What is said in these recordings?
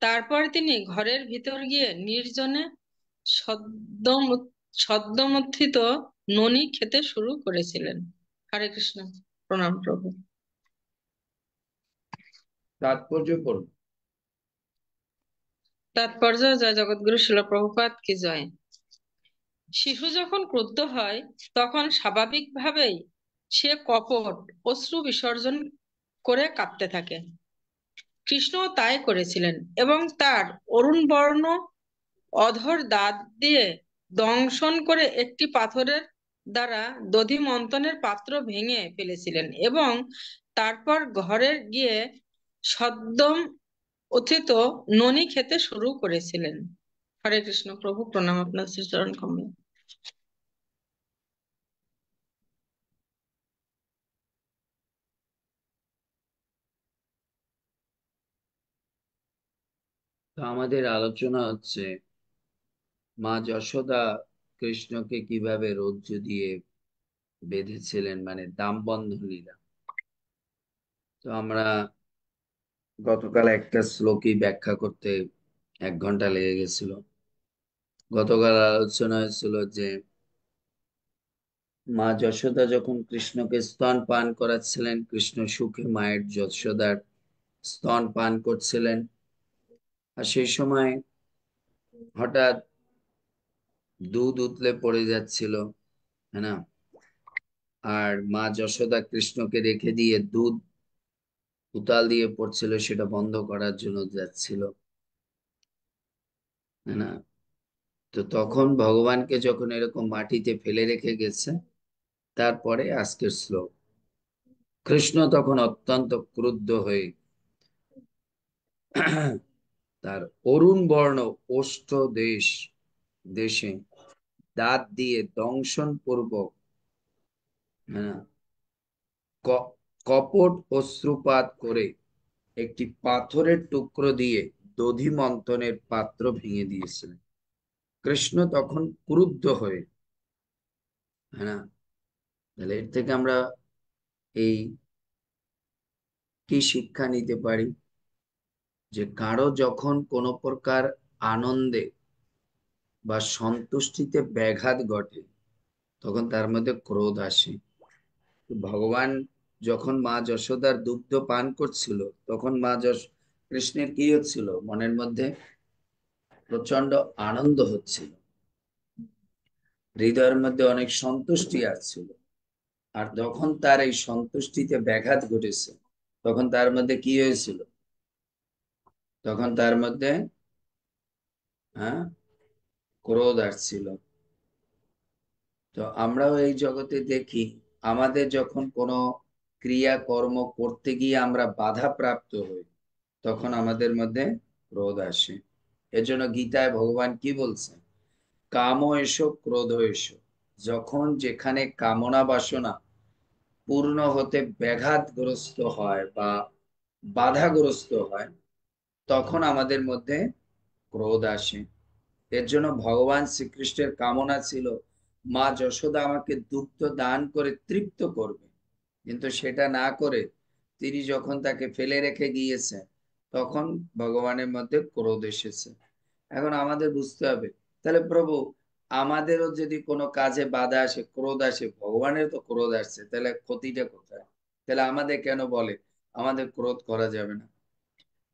তারপর তিনি ঘরের ভিতর গিয়ে নির্জনে সদ্যম সদ্যমথিত ননি খেতে শুরু করেছিলেন। হরে কৃষ্ণ। প্রণাম প্রভু। তাৎপর্য পড়ুন। তাৎপর্য। জয় জগৎগুরু শিল প্রভুপাদ কি জয়। শিশু যখন ক্রুদ্ধ হয় তখন স্বাভাবিকভাবেই সে কপট অশ্রু বিসর্জন করে কাঁদতে থাকে। কৃষ্ণও তাই করেছিলেন এবং তার অরুণ বর্ণ অধর দাঁত দিয়ে দংশন করে একটি পাথরের দ্বারা দধি মন্থনের পাত্র ভেঙে ফেলেছিলেন এবং তারপর ঘরে গিয়ে সদ্যম অথিত ননি খেতে শুরু করেছিলেন। হরে কৃষ্ণ। প্রভু প্রণাম, আপনার শ্রীচরণ কমলে। তো আমাদের আলোচনা হচ্ছে মা যশোদা কৃষ্ণকে কিভাবে রজ্জু দিয়ে বেঁধেছিলেন, মানে দাম বন্ধন লীলা। তো আমরা গতকাল একটা শ্লোকই ব্যাখ্যা করতে 1 ঘন্টা লেগে গেছিল। গতকাল আলোচনা হয়েছিল যে মা যশোদা যখন কৃষ্ণকে স্তন পান করাচ্ছিলেন, কৃষ্ণ সুখে মায়ের যশোদার স্তন পান করছিলেন, আর সেই সময় হঠাৎ দুধ উতলে পড়ে যাচ্ছিল, হ্যাঁ না? আর মা যশোদা কৃষ্ণকে রেখে দিয়ে দুধ উতাল দিয়ে পড়ছিল, সেটা বন্ধ করার জন্য যাচ্ছিল, তাই না? তো তখন ভগবানকে যখন এরকম মাটিতে ফেলে রেখে গেছে, তারপরে আজকের শ্লোক। কৃষ্ণ তখন অত্যন্ত ক্রুদ্ধ হয়ে তার অরুণ বর্ণ ওষ্ঠ দেশে দাঁত দিয়ে দংশন পূর্বক, হ্যাঁ, কপট অশ্রুপাত করে একটি পাথরের টুকরো দিয়ে দধি মন্থনের পাত্র ভেঙে দিয়েছিলেন। কৃষ্ণ তখন ক্রুদ্ধ হয়ে, হ্যাঁ, তাহলে এর থেকে আমরা এই কি শিক্ষা নিতে পারি? যে কারো যখন কোনো প্রকার আনন্দে বা সন্তুষ্টিতে ব্যাঘাত ঘটে, তখন তার মধ্যে ক্রোধ আসে। ভগবান যখন মা যশোদার দুগ্ধ পান করছিল, তখন কৃষ্ণের কি হচ্ছিল? মনের মধ্যে প্রচন্ড আনন্দ হচ্ছিল, হৃদয়ের মধ্যে অনেক সন্তুষ্টি আসছিল। আর যখন তার এই সন্তুষ্টিতে ব্যাঘাত ঘটেছে, তখন তার মধ্যে কি হয়েছিল? তখন তার মধ্যে, হ্যাঁ, ক্রোধ আসছিল। তো আমরাও এই জগতে দেখি, আমাদের যখন কোনো ক্রিয়া কর্ম করতে গিয়ে আমরা বাধা প্রাপ্ত হই, তখন আমাদের মধ্যে ক্রোধ আসে। এজন্য গীতায় ভগবান কি বলছে? কাম এসো ক্রোধ এসো। যখন যেখানে কামনা বাসনা পূর্ণ হতে ব্যাঘাতগ্রস্ত হয় বা বাধাগ্রস্ত হয়, তখন আমাদের মধ্যে ক্রোধ আসে। এর জন্য ভগবান শ্রীকৃষ্ণের কামনা ছিল মা যশোদা আমাকে দুগ্ধ দান করে তৃপ্ত করবে, কিন্তু সেটা না করে তিনি যখন তাকে ফেলে রেখে গিয়েছে, তখন ভগবানের মধ্যে ক্রোধ এসেছে। এখন আমাদের বুঝতে হবে, তাহলে প্রভু আমাদেরও যদি কোনো কাজে বাধা আসে, ক্রোধ আসে, ভগবানের তো ক্রোধ আসছে, তাহলে ক্ষতিটা কোথায়? তাহলে আমাদের কেন বলে আমাদের ক্রোধ করা যাবে না?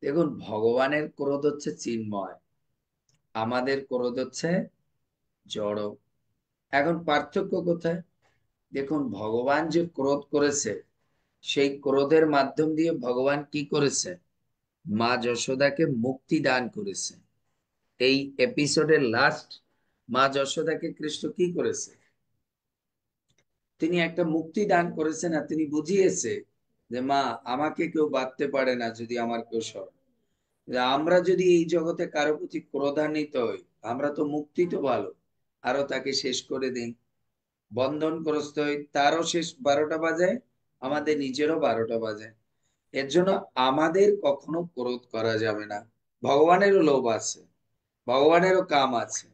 দেখুন, ভগবানের ক্রোধ হচ্ছে চিন্ময়, আমাদের ক্রোধ হচ্ছে জড়। এখন পার্থক্য কোথায়? দেখুন, ভগবান যে ক্রোধ করেছে, সেই ক্রোধের মাধ্যম দিয়ে ভগবান কি করেছে? মা যশোদাকে মুক্তি দান করেছে। এই এপিসোডের লাস্ট, মা যশোদাকে কৃষ্ণ কি করেছে? তিনি একটা মুক্তি দান করেছেন, আর তিনি বুঝিয়েছে যে মা, আমাকে কেউ বাঁধতে পারে না যদি আমার কেউ সরে। আমরা যদি এই জগতে কারো প্রতি ক্রোধান্বিত হই, আমরা তো মুক্তি তো ভালো, আরো তাকে শেষ করে দিন, বন্ধনগ্রস্ত হই, তারও শেষ 12টা বাজে, আমাদের নিজেরও 12টা বাজে। এর জন্য আমাদের কখনো ক্রোধ করা যাবে না। ভগবানেরও লোভ আছে, ভগবানেরও কাম আছে,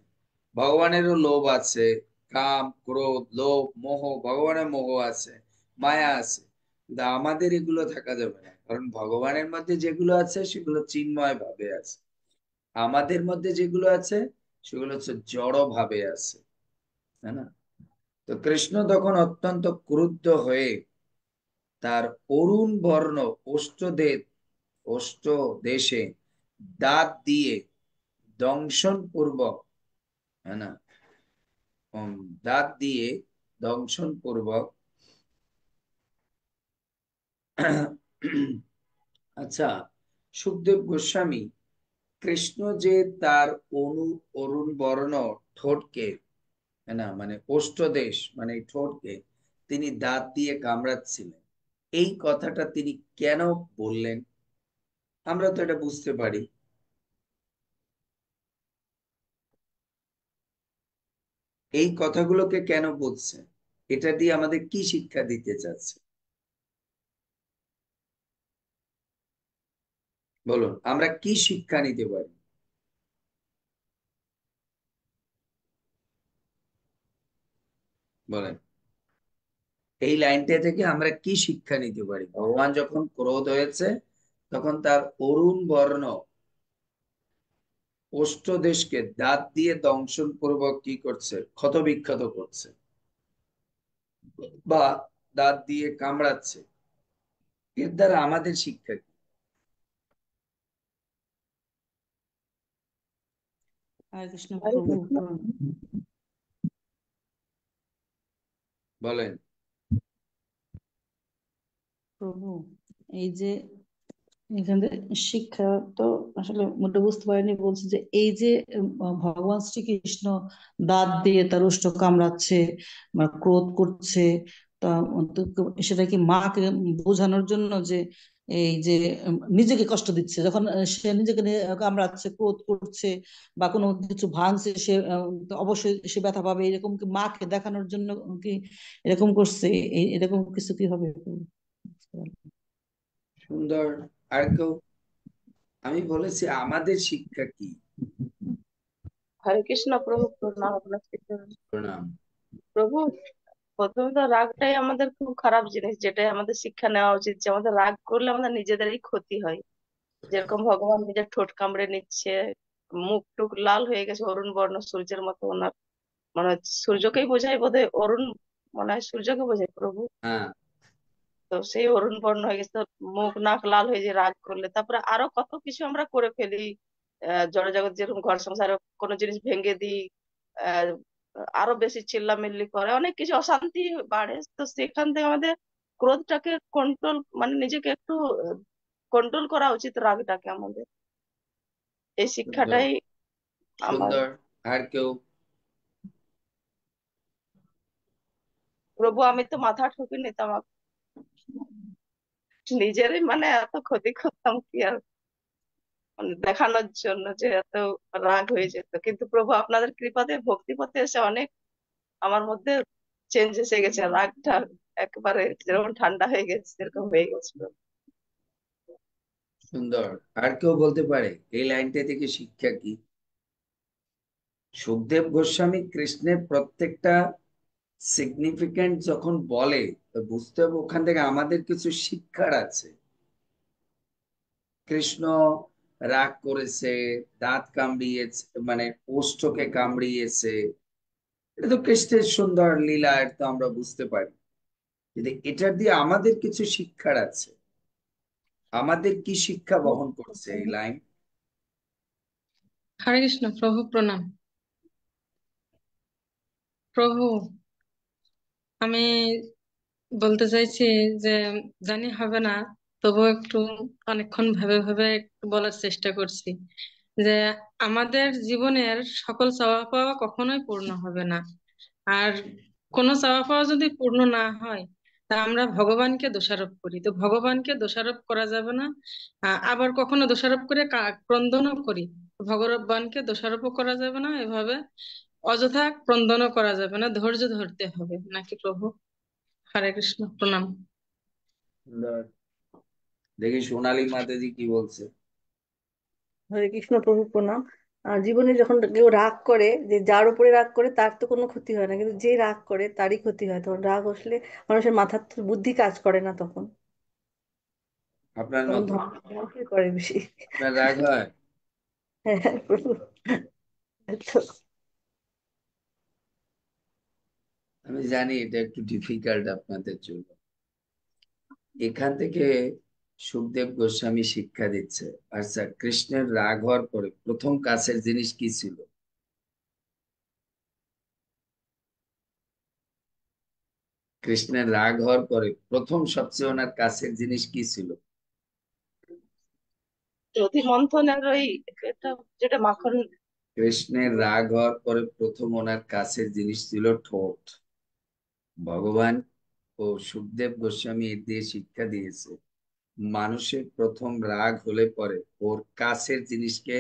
ভগবানেরও লোভ আছে, কাম ক্রোধ লোভ মোহ, ভগবানের মোহ আছে, মায়া আছে। কিন্তু আমাদের এগুলো থাকা যাবে না, কারণ ভগবানের মধ্যে যেগুলো আছে সেগুলো চিন্ময় ভাবে আছে। আমাদের মধ্যে যেগুলো আছে সেগুলো হচ্ছে জড় ভাবে আছে, তাই না? তো কৃষ্ণ তখন অত্যন্ত ক্রুদ্ধ হয়ে তার অরুণ বর্ণ ওষ্ঠদের ওষ্ঠ দেশে দাঁত দিয়ে দংশন পূর্বক, হ্যাঁ না, উম, দাঁত দিয়ে দংশন পূর্বক আচ্ছা, সুখদেব গোস্বামী কৃষ্ণ যে তার অরুণ বর্ণ ঠোঁটকে, হ্যাঁ না, মানে ওষ্ঠদেশ মানে এই ঠোঁটকে তিনি দাঁত দিয়ে কামড়াচ্ছিলেন, এই কথাটা তিনি কেন বললেন? আমরা তো এটা বুঝতে পারি। এই কথাগুলোকে কেন বলছে? এটা দিয়ে আমাদের কি শিক্ষা দিতে চাচ্ছে? বলুন, আমরা কি শিক্ষা নিতে পারি? বলেন, এই লাইনটা থেকে আমরা কি শিক্ষা নিতে পারি? ভগবান যখন ক্রোধ হয়েছে তখন তার অরুণ বর্ণ ওষ্ঠদেশকে দাঁত দিয়ে দংশন পূর্বক কি করছে? ক্ষতবিক্ষত করছে বা দাঁত দিয়ে কামড়াচ্ছে। এর দ্বারা আমাদের শিক্ষা কি? হরে কৃষ্ণ প্রভু। বলেন। প্রভু, এই যে এখানে শিক্ষা তো আসলে মোটে বুঝতে পারিনি, বলছে যে এই যে ভগবান শ্রীকৃষ্ণ দাঁত দিয়ে তার ওষ্ঠ কামড়াচ্ছে বা ক্রোধ করছে, তা সেটা কি মাকে বোঝানোর জন্য যে এই যে নিজেকে কষ্ট দিচ্ছে যখন সে নিজেকে কামড়াচ্ছে, ক্রোধ করছে বা কোনো কিছু ভাঙছে, সে তো অবশ্যই সে ব্যথা পাবে, এরকম কি মাকে দেখানোর জন্য কি এরকম করছে? এরকম কিছু কি হবে? সুন্দর। আর কেউ? আমি বলেছি আমাদের শিক্ষা কি। হরে কৃষ্ণ প্রভু, প্রণাম আপনাকে। প্রণাম। প্রভু, প্রথমে তো রাগটাই আমাদের খুব খারাপ জিনিস, যেটাই আমাদের শিক্ষা নেওয়া উচিত, যে আমাদের রাগ করলে আমাদের নিজেদেরই ক্ষতি হয়। যেরকম ভগবান নিজের ঠোঁট কামড়ে নিচ্ছে, মুখ টুক লাল হয়ে গেছে, অরুণ বর্ণ সূর্যের মতো ওনার, মনে হয় সূর্যকেই বোঝায় বোধহয় অরুণ, মনে হয় সূর্যকে বোঝায় প্রভু। হ্যাঁ, তো সেই অরুণ বর্ণ হয়ে গেছে, তো মুখ নাক লাল হয়ে যায় রাগ করলে। তারপরে আরো কত কিছু আমরা করে ফেলি, জড়জগৎ যেরকম ঘর সংসারে কোনো জিনিস ভেঙে দিই, আহ আরো বেশি চিল্লামিল্লি করে, অনেক কিছু অশান্তি বাড়ে। তো সেখান থেকে আমাদের ক্রোধটাকে কন্ট্রোল, মানে নিজেকে একটু কন্ট্রোল করা উচিত, রাগটাকে আমাদের। এই সুন্দর। শিক্ষাটাই আমার। সুন্দর। আর কেউ? প্রভু, আমি তো মাথা ঠুকে নিতাম, নিজেরই মানে এত ক্ষতি করতাম কি আর, মানে দেখানোর জন্য যে এত রাগ হয়ে যেত। কিন্তু প্রভু আপনাদের কৃপাতে ভক্তি পথে এসে অনেক আমার মধ্যে চেঞ্জ এসে গেছে, রাগটা একেবারে যেরকম ঠান্ডা হয়ে গেছে সেরকম হয়ে গেছিল। সুন্দর। আর কেউ বলতে পারে এই লাইনটা থেকে শিক্ষা কি? সুখদেব গোস্বামী কৃষ্ণের প্রত্যেকটা সিগনিফিকেন্ট যখন বলে, তো বুঝতে হবে ওখান থেকে আমাদের কিছু শিক্ষার আছে। কৃষ্ণ রাগ করেছে, দাঁত কামড়িয়েছে, মানে ওষ্ঠকে কামড়িয়েছে, এটা তো কৃষ্ণের সুন্দর লীলা, এটা তো আমরা বুঝতে পারি। কিন্তু এটার দিয়ে আমাদের কিছু শিক্ষার আছে। আমাদের কি শিক্ষা বহন করছে এই লাইন? হরে কৃষ্ণ প্রভু, প্রণাম। প্রভু, আমি বলতে চাইছি যে জানি হবে না, তবু একটু অনেকক্ষণ ভেবে ভেবে একটু বলার চেষ্টা করছি যে আমাদের জীবনের সকল চাওয়া পাওয়া কখনোই পূর্ণ হবে না। আর কোনো চাওয়া পাওয়া যদি পূর্ণ না হয়, তা আমরা ভগবানকে দোষারোপ করি, তো ভগবানকে দোষারোপ করা যাবে না। আবার কখনো দোষারোপ করে ক্রন্দনও করি, ভগবানকে দোষারোপও করা যাবে না। এভাবে অযথা ক্রন্দনও করা যাবে না, ধৈর্য ধরতে হবে নাকি প্রভু? হরে কৃষ্ণ, প্রণাম। সুন্দর। দেখি সোনালী মাতাজি কি বলছে। হরে কৃষ্ণ প্রভু, প্রণাম। জীবনে যখন কেউ রাগ করে, যে যার উপরে রাগ করে তার তো কোনো ক্ষতি হয় না, কিন্তু যে রাগ করে তারই ক্ষতি হয়। তখন রাগ আসলে মানুষের মাথার তো বুদ্ধি কাজ করে না, তখন আপনার তখন মতো? ধ্বংসই করে বেশি। আপনার রাগ হয়? হ্যাঁ প্রভু। তো আমি জানি এটা একটু ডিফিকাল্ট আপনাদের জন্য। এখান থেকে সুখদেব গোস্বামী শিক্ষা দিচ্ছে। আচ্ছা, কৃষ্ণের রাগ হওয়ার পরে প্রথম কাছের জিনিস কি ছিল? কৃষ্ণের রাগ হওয়ার পরে প্রথম সবচেয়ে ওনার কাছের জিনিস কি ছিল? দধি মন্থনের ওই এটা যেটা মাখন। কৃষ্ণের রাগ হওয়ার পরে প্রথম ওনার কাছের জিনিস ছিল ঠোঁট। ভগবান ও সুখদেব গোস্বামী এর দিয়ে শিক্ষা দিয়েছে, মানুষের প্রথম রাগ হলে পরে ওর কাছের জিনিসকে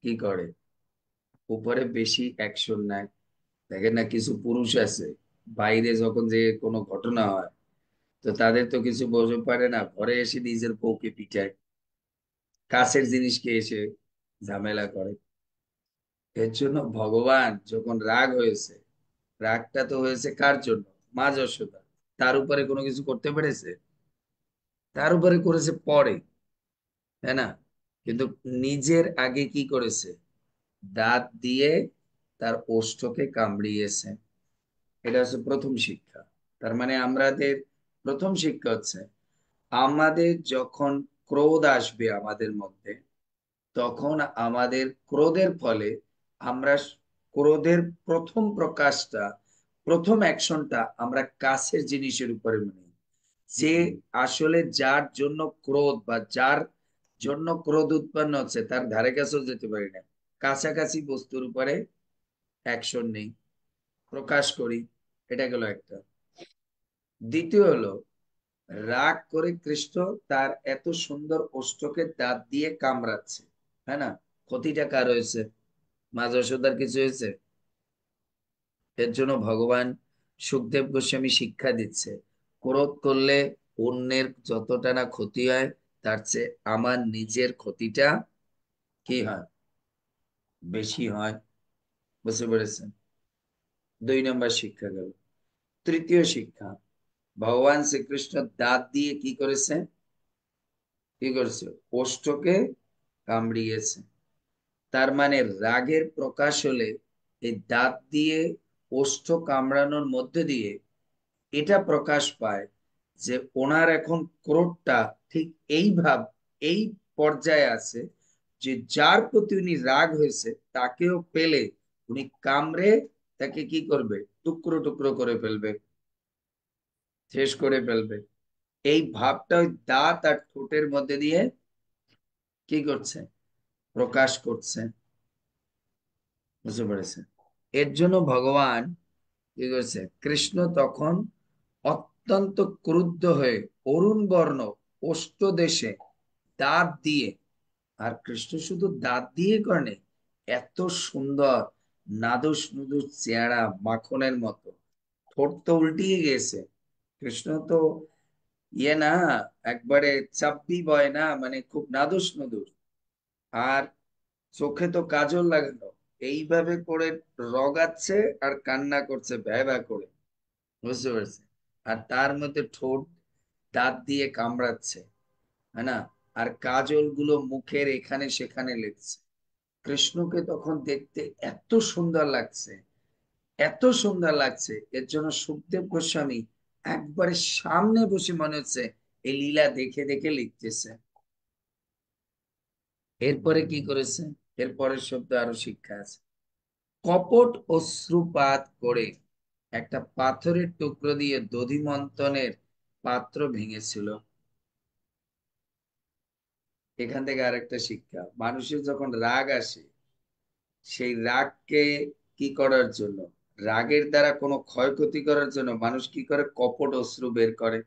কি করে, উপরে বেশি অ্যাকশন নেয়। দেখেন না, কিছু পুরুষ আছে বাইরে যখন যে কোনো ঘটনা হয় তো তাদের তো কিছু বোঝা পারে না, ঘরে এসে নিজের বউকে পিটায়, কাছের জিনিসকে এসে ঝামেলা করে। এর জন্য ভগবান যখন রাগ হয়েছে, রাগটা তো হয়েছে কার জন্য? মা যশোদা। তার উপরে কোনো কিছু করতে পেরেছে? তার উপরে করেছে পরে, তাই না? কিন্তু নিজের আগে কি করেছে? দাঁত দিয়ে তার ওষ্ঠকে কামড়িয়েছে। এটা হচ্ছে প্রথম শিক্ষা। তার মানে আমাদের প্রথম শিক্ষা হচ্ছে, আমাদের যখন ক্রোধ আসবে আমাদের মধ্যে, তখন আমাদের ক্রোধের ফলে আমরা ক্রোধের প্রথম প্রকাশটা, প্রথম অ্যাকশনটা আমরা কাছের জিনিসের উপরে নিই। যে আসলে যার জন্য ক্রোধ বা যার জন্য ক্রোধ উৎপন্ন হচ্ছে তার ধারে কাছেও যেতে পারি না, কাছাকাছি বস্তুর উপরে অ্যাকশন নেই, প্রকাশ করি। এটা গেল একটা। দ্বিতীয় হলো, রাগ করে কৃষ্ণ তার এত সুন্দর ওষ্ঠকে দাঁত দিয়ে কামড়াচ্ছে, হ্যাঁ না? ক্ষতিটা কার হয়েছে? মা যশোদার কিছু হয়েছে? এর জন্য ভগবান সুখদেব গোস্বামী শিক্ষা দিচ্ছে, ক্রোধ করলে অন্যের যতটা না ক্ষতি হয় তার চেয়ে আমার নিজের ক্ষতিটা কি হয়? বেশি হয়। বুঝতে পেরেছেন? 2 নম্বর শিক্ষা গেল। তৃতীয় শিক্ষা, ভগবান শ্রীকৃষ্ণ দাঁত দিয়ে কি করেছে? কি করেছে? ওষ্ঠকে কামড়িয়েছে। তার মানে রাগের প্রকাশ হলে এই দাঁত দিয়ে ওষ্ঠ কামড়ানোর মধ্যে দিয়ে এটা প্রকাশ পায় যে ওনার এখন ক্রোধটা ঠিক এই এই পর্যায়ে আছে যে যার প্রতি উনি রাগ হয়েছে তাকেও পেলে উনি কামড়ে তাকে কি করবে? টুকরো টুকরো করে ফেলবে, শেষ করে ফেলবে। এই ভাবটা ওই দাঁত আর ঠোঁটের মধ্যে দিয়ে কি করছে? প্রকাশ করছে। বুঝতে পেরেছে? এর জন্য ভগবান কি করেছে? কৃষ্ণ তখন অত্যন্ত ক্রুদ্ধ হয়ে অরুণ বর্ণ ওষ্ঠ দেশে দাঁত দিয়ে, আর কৃষ্ণ শুধু দাঁত দিয়ে করে, এত সুন্দর নাদুস নুদুস চেহারা, মাখনের মতো, ঠোঁট তো উল্টিয়ে গেছে। কৃষ্ণ তো ইয়ে না, একবারে চাপ্পি বয় না, মানে খুব নাদুস নুদুস। আর চোখে তো কাজল লাগানো, এইভাবে করে রগাচ্ছে আর কান্না করছে ভ্যা ভ্যা করে। বুঝতে পারছে? আর তার মধ্যে ঠোঁট দাঁত দিয়ে কামড়াচ্ছে, হ্যাঁ না? আর কাজল গুলো মুখের এখানে সেখানে লেগছে। কৃষ্ণকে তখন দেখতে এত সুন্দর লাগছে, এত সুন্দর লাগছে। এর জন্য সুখদেব গোস্বামী একবারে সামনে বসে মনে হচ্ছে এই লীলা দেখে দেখে লিখতেছে। এরপরে কি করেছে? এরপরের শব্দ আরো শিক্ষা আছে। কপট অশ্রুপাত করে একটা পাথরের টুকরো দিয়ে দধিমন্থনের পাত্র ভেঙেছিল। এখান থেকে আরেকটা শিক্ষা, মানুষের যখন রাগ আসে, সেই রাগকে কি করার জন্য, রাগের দ্বারা কোনো ক্ষয়ক্ষতি করার জন্য মানুষ কি করে? কপট অশ্রু বের করে,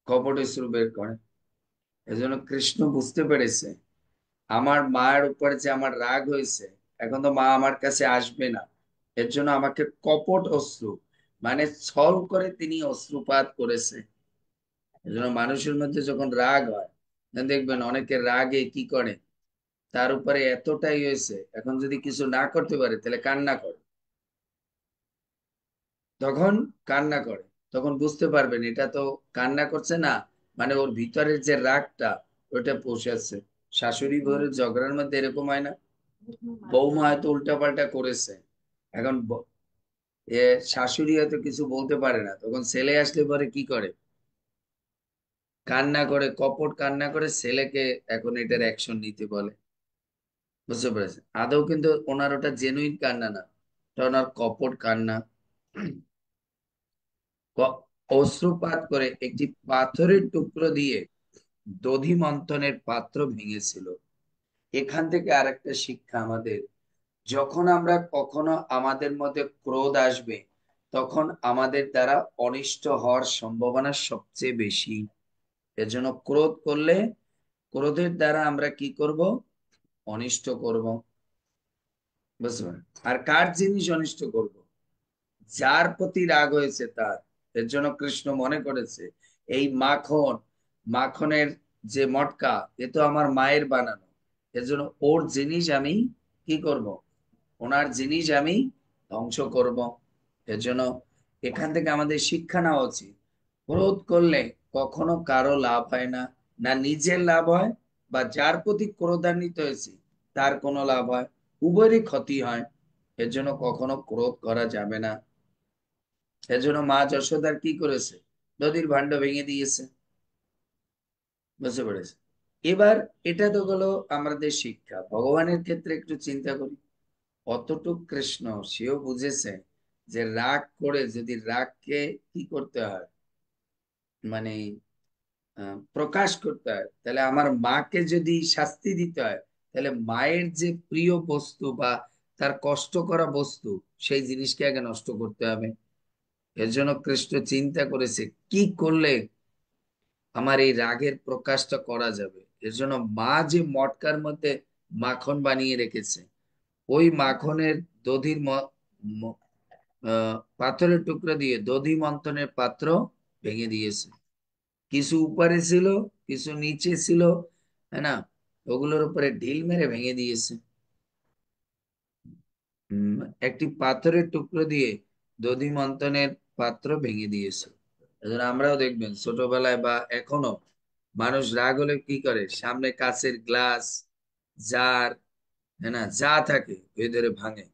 কপট অশ্রু বের করে। এজন্য কৃষ্ণ বুঝতে পেরেছে, আমার মায়ের উপরে যে আমার রাগ হয়েছে, এখন তো মা আমার কাছে আসবে না। এর জন্য আমাকে কপট অশ্রু, মানে ছল করে তিনি অশ্রুপাত করেছে। এজন্য মানুষের মধ্যে যখন রাগ হয়, দেখবেন অনেকে রাগে কি করে, তার উপরে এতটাই হয়েছে, এখন যদি কিছু না করতে পারে তাহলে কান্না করে। তখন কান্না করে, তখন বুঝতে পারবেন এটা তো কান্না করছে না, মানে ওর ভিতরের যে রাগটা ওটা পোষাচ্ছে, শাশুড়ি বউয়ের ঝগড়ার মধ্যে এরকম হয় না? বৌমা হয়তো উল্টাপাল্টা করেছে, এখন শাশুড়ি হয়তো কিছু বলতে পারে না, তখন ছেলে আসলে পরে কি করে? কান্না করে, কপট কান্না করে ছেলেকে এখন এটার অ্যাকশন নিতে বলে। বুঝতে পেরেছেন? আদৌ কিন্তু ওনার ওটা জেনুইন কান্না না, ওটা ওনার কপট কান্না। অশ্রুপাত করে একটি পাথরের টুকরো দিয়ে দধি মন্থনের পাত্র ভেঙেছিল। এখান থেকে আরেকটা শিক্ষা আমাদের, যখন আমরা কখনো আমাদের মধ্যে ক্রোধ আসবে, তখন আমাদের দ্বারা অনিষ্ট হওয়ার সম্ভাবনা সবচেয়ে বেশি। এজন্য ক্রোধ করলে, ক্রোধের দ্বারা আমরা কি করব? অনিষ্ট করব। বুঝতে পারেন? আর কার জিনিস অনিষ্ট করব? যার প্রতি রাগ হয়েছে তার। এর জন্য কৃষ্ণ মনে করেছে এই মাখন, মাখনের যে মটকা, এ তো আমার মায়ের বানানো, এর জন্য ওর জিনিস আমি কি করব? ওনার জিনিস আমি ধ্বংস করব। এর জন্য এখান থেকে আমাদের শিক্ষা নেওয়া উচিত, ক্রোধ করলে কখনো কারো লাভ হয় না, না নিজের লাভ হয়, বা যার প্রতি ক্রোধান্বিত হয়েছে তার কোনো লাভ হয়, উভয়েরই ক্ষতি হয়। এর জন্য কখনো ক্রোধ করা যাবে না। এর জন্য মা যশোদার কি করেছে? নদীর ভাণ্ড ভেঙে দিয়েছে। বুঝতে পেরেছে? এবার এটা তো গেলো আমাদের শিক্ষা। ভগবানের ক্ষেত্রে একটু চিন্তা করি, অতটুক কৃষ্ণ সেও বুঝেছে যে রাগ করে যদি রাগকে কি করতে হয়, মানে প্রকাশ করতে হয়, তাহলে আমার মাকে যদি শাস্তি দিতে হয়, তাহলে মায়ের যে প্রিয় বস্তু বা তার কষ্ট করা বস্তু, সেই জিনিসকে আগে নষ্ট করতে হবে। এর জন্য কৃষ্ণ চিন্তা করেছে কি করলে আমার এই রাগের প্রকাশটা করা যাবে। এর জন্য মা যে মটকার মধ্যে মাখন বানিয়ে রেখেছে, ওই মাখনের দধির পাথরের টুকরা দিয়ে দধি মন্থনের পাত্র ভেঙে দিয়েছে। কিছু উপরে ছিল, কিছু নিচে ছিল, তাই না? ওগুলোর উপরে ঢিল মেরে ভেঙে দিয়েছে। উম একটি পাথরের টুকরো দিয়ে দধি মন্থনের পাত্র ভেঙে দিয়েছে। এজন্য আমরাও দেখবেন ছোটবেলায় বা এখনো মানুষ রাগ হলে কি করে? সামনে কাচের গ্লাস, জার, তাই না, যা থাকে ওই ধরে ভাঙে,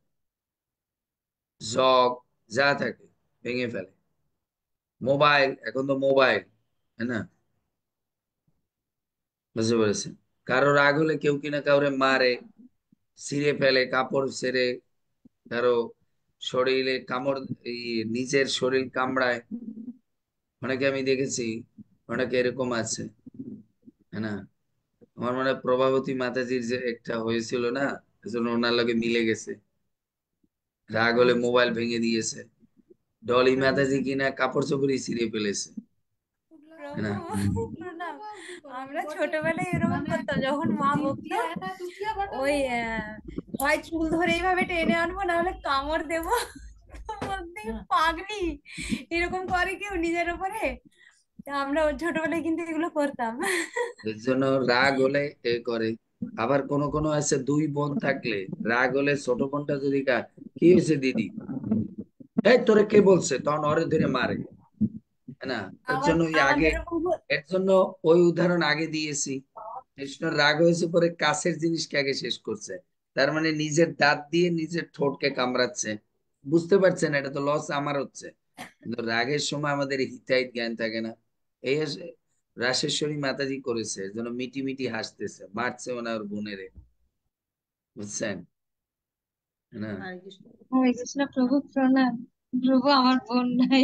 জগ যা থাকে ভেঙে ফেলে। মোবাইল, এখন তো মোবাইল, তাই না? বুঝতে পেরেছেন? কারো রাগ হলে কেউ কিনা কাউরে মারে, ছিঁড়ে ফেলে কাপড় ছেড়ে, কারো শরীরে কামড়, এই নিজের শরীর কামড়ায়। অনেকে আমি দেখেছি, অনেকে এরকম আছে, তাই না? আমার মনে হয় প্রভাবতী মাতাজির যে একটা হয়েছিল না, এজন্য ওনার লগে মিলে গেছে, রাগ হলে মোবাইল ভেঙে দিয়েছে। ডলি মাতাজি কিনা কাপড় চোপড়ই ছিঁড়ে ফেলেছে, তাই না? প্রভু প্রণাম। আমরা ছোটবেলায় এরকম করতাম, যখন মা বকতো ওই হয় চুল ধরে এইভাবে টেনে আনবো, না হলে কামড় দেবো। তো বলতে পাগলি, এরকম করে কেউ নিজের উপরে? তা আমরা ওই ছোটবেলায় কিন্তু এগুলো করতাম। এর জন্য রাগ হলে এ করে। আবার কোন কোন আছে দুই বোন থাকলে রাগ হলে ছোট বোনটা যদি কি হয়েছে দিদি, এই তোরে কে বলছে, তখন ওরে ধরে মারে, তাই না? এর আবার জন্য ওই আগে, আমাদের এরকম এর জন্য ওই উদাহরণ আগে দিয়েছি। কৃষ্ণর রাগ হয়েছে পরে কাছের জিনিসকে আগে শেষ করছে, তার মানে নিজের দাঁত দিয়ে নিজের ঠোঁটকে কামড়াচ্ছে। বুঝতে পারছেন এটা তো লস আমার হচ্ছে, কিন্তু রাগের সময় আমাদের হিতাহিত জ্ঞান থাকে না। এই রাসেশ্বরী মাতাজি করেছে, এর জন্য মিটি মিটি হাসতেছে, মারছে ওনার বোনেরে। বুঝছেন না? হরে কৃষ্ণ। হরে কৃষ্ণ প্রভু প্রণাম। প্রভু আমার বোন নাই।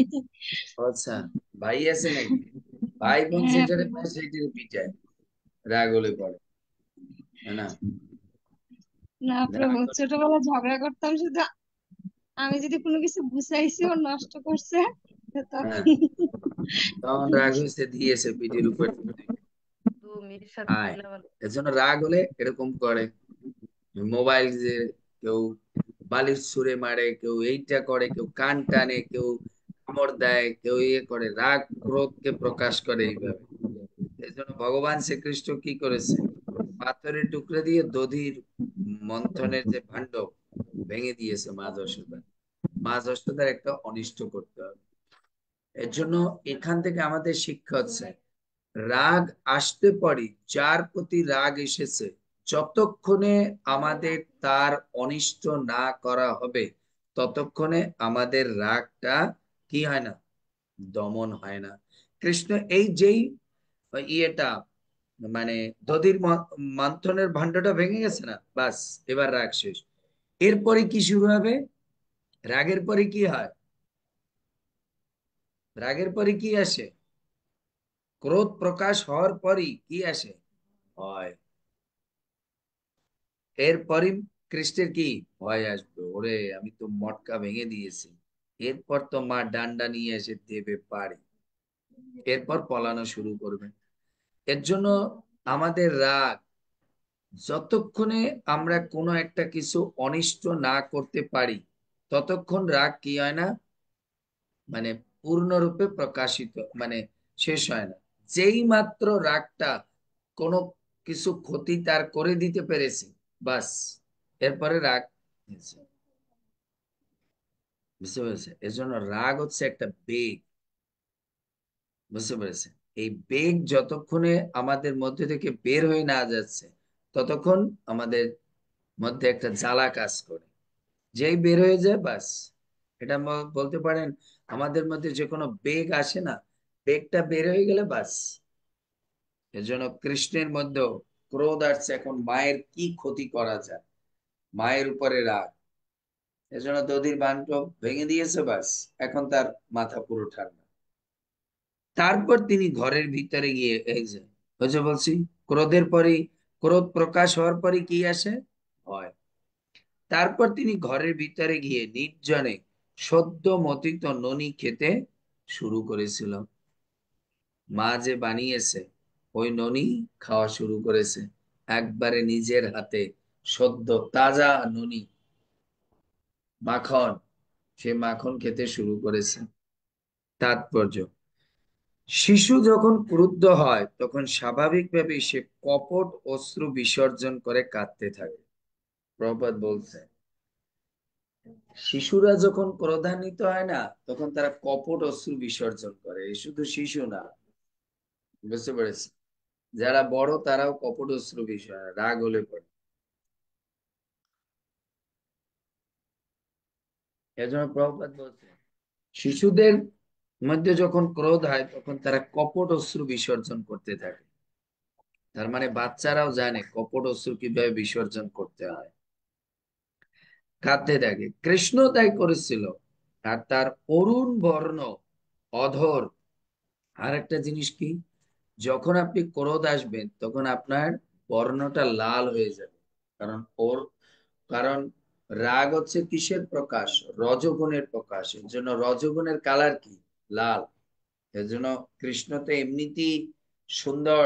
আচ্ছা, ভাই আছে নাকি? ভাই বোন হ্যাঁ যেটারে প্রভু। পায় সেটারে পিটায়, রাগ হলে পড়ে, তাই না? না রাগ প্রভু, হলে, ছোটবেলায় ঝগড়া করতাম শুধু, আমি যদি কোনো কিছু গুছাইছি ও নষ্ট করছে, তো হ্যাঁ, তখন তখন রাগ হয়েছে দিয়েছে পিঠের উপর। 2 মিনিট সাথে আয়, দিলে ভালো। এর জন্য রাগ হলে এরকম করে। মোবাইল যে কেউ বালিশ ছুঁড়ে মারে, কেউ এইটা করে, কেউ কান টানে, কেউ কামড় দেয়, কেউ ইয়ে করে, রাগ ক্রোধকে প্রকাশ করে এইভাবে। এই জন্য ভগবান শ্রীকৃষ্ণ কি করেছে? পাথরের টুকরে দিয়ে দধির মন্থনের যে ভাণ্ড ভেঙে দিয়েছে মা যশোদা। মা যশোদার একটা অনিষ্ট করতে হবে। এর জন্য এখান থেকে আমাদের শিক্ষা হচ্ছে, রাগ আসতে পারে, যার প্রতি রাগ এসেছে, যতক্ষণে আমাদের তার অনিষ্ট না করা হবে ততক্ষণে আমাদের রাগটা কি হয় না, দমন হয় না। কৃষ্ণ এই যেই ইয়েটা মানে দধির মন্থনের ভাণ্ডটা ভেঙে গেছে না, বাস এবার রাগ শেষ। এরপরে কি শুরু হবে? রাগের পরে কি হয়? রাগের পরে কি আসে? ক্রোধ প্রকাশ হওয়ার পরই কি আসে? ভয়। এরপরই কৃষ্ণের কি ভয় আসবে, ওরে আমি তো মটকা ভেঙে দিয়েছি, এরপর তো মা ডান্ডা নিয়ে এসে দেবে পারে, এরপর পলানো শুরু করবে। এর জন্য আমাদের রাগ, যতক্ষণে আমরা কোনো একটা কিছু অনিষ্ট না করতে পারি ততক্ষণ রাগ কি হয় না, মানে পূর্ণরূপে প্রকাশিত মানে শেষ হয় না। যেই মাত্র রাগটা কোনো কিছু ক্ষতি তার করে দিতে পেরেছি, বাস এরপরে রাগ হয়েছে। বুঝতে পেরেছে? এজন্য রাগ হচ্ছে একটা বেগ। বুঝতে পেরেছে? এই বেগ যতক্ষণে আমাদের মধ্যে থেকে বের হয়ে না যাচ্ছে ততক্ষণ আমাদের মধ্যে একটা জ্বালা কাজ করে। যেই বের হয়ে যায় বাস, এটা বলতে পারেন আমাদের মধ্যে যে কোনো বেগ আসে না, বেগটা বের হয়ে গেলে বাস। এজন্য কৃষ্ণের মধ্যেও ক্রোধ আসছে, এখন মায়ের কি ক্ষতি করা যায়, মায়ের উপরে রাগ। এজন্য দধির বান্টব ভেঙে দিয়েছে, বাস এখন তার মাথা পুরো ঠান্ডা। তারপর তিনি ঘরের ভিতরে গিয়ে এই যে ওই যে বলছি, ক্রোধের পরে ক্রোধ প্রকাশ হওয়ার পরে কি আসে? ভয়। তারপর তিনি ঘরের ভিতরে গিয়ে নির্জনে সদ্য মথিত ননি খেতে শুরু করেছিল। মা যে বানিয়েছে ওই ননি খাওয়া শুরু করেছে, একবারে নিজের হাতে সদ্য তাজা ননি, মাখন, সে মাখন খেতে শুরু করেছে। তাৎপর্য, শিশু যখন ক্রুদ্ধ হয় তখন স্বাভাবিকভাবেই সে কপট অশ্রু বিসর্জন করে কাঁদতে থাকে। প্রভুপাদ বলছে শিশুরা যখন ক্রোধান্বিত হয় না তখন তারা কপট অশ্রু বিসর্জন করে। এই শুধু শিশু না, বুঝতে পেরেছি, যারা বড় তারাও কপট অশ্রু রাগ হলে পড়ে। এজন্য প্রভুপাদ বলছে শিশুদের মধ্যে যখন ক্রোধ হয় তখন তারা কপট অশ্রু বিসর্জন করতে থাকে। তার মানে বাচ্চারাও জানে কপট অশ্রু কিভাবে বিসর্জন করতে হয়, কাঁদতে থাকে। কৃষ্ণ তাই করেছিল। আর তার অরুণ বর্ণ অধর, আর একটা জিনিস কি, যখন আপনি ক্রোধ আসবেন তখন আপনার বর্ণটা লাল হয়ে যাবে। কারণ কারণ রাগ হচ্ছে কিসের প্রকাশ? রজগুণের প্রকাশ। এর জন্য রজগুণের কালার কি? লাল। এর জন্য কৃষ্ণ তো এমনিতেই সুন্দর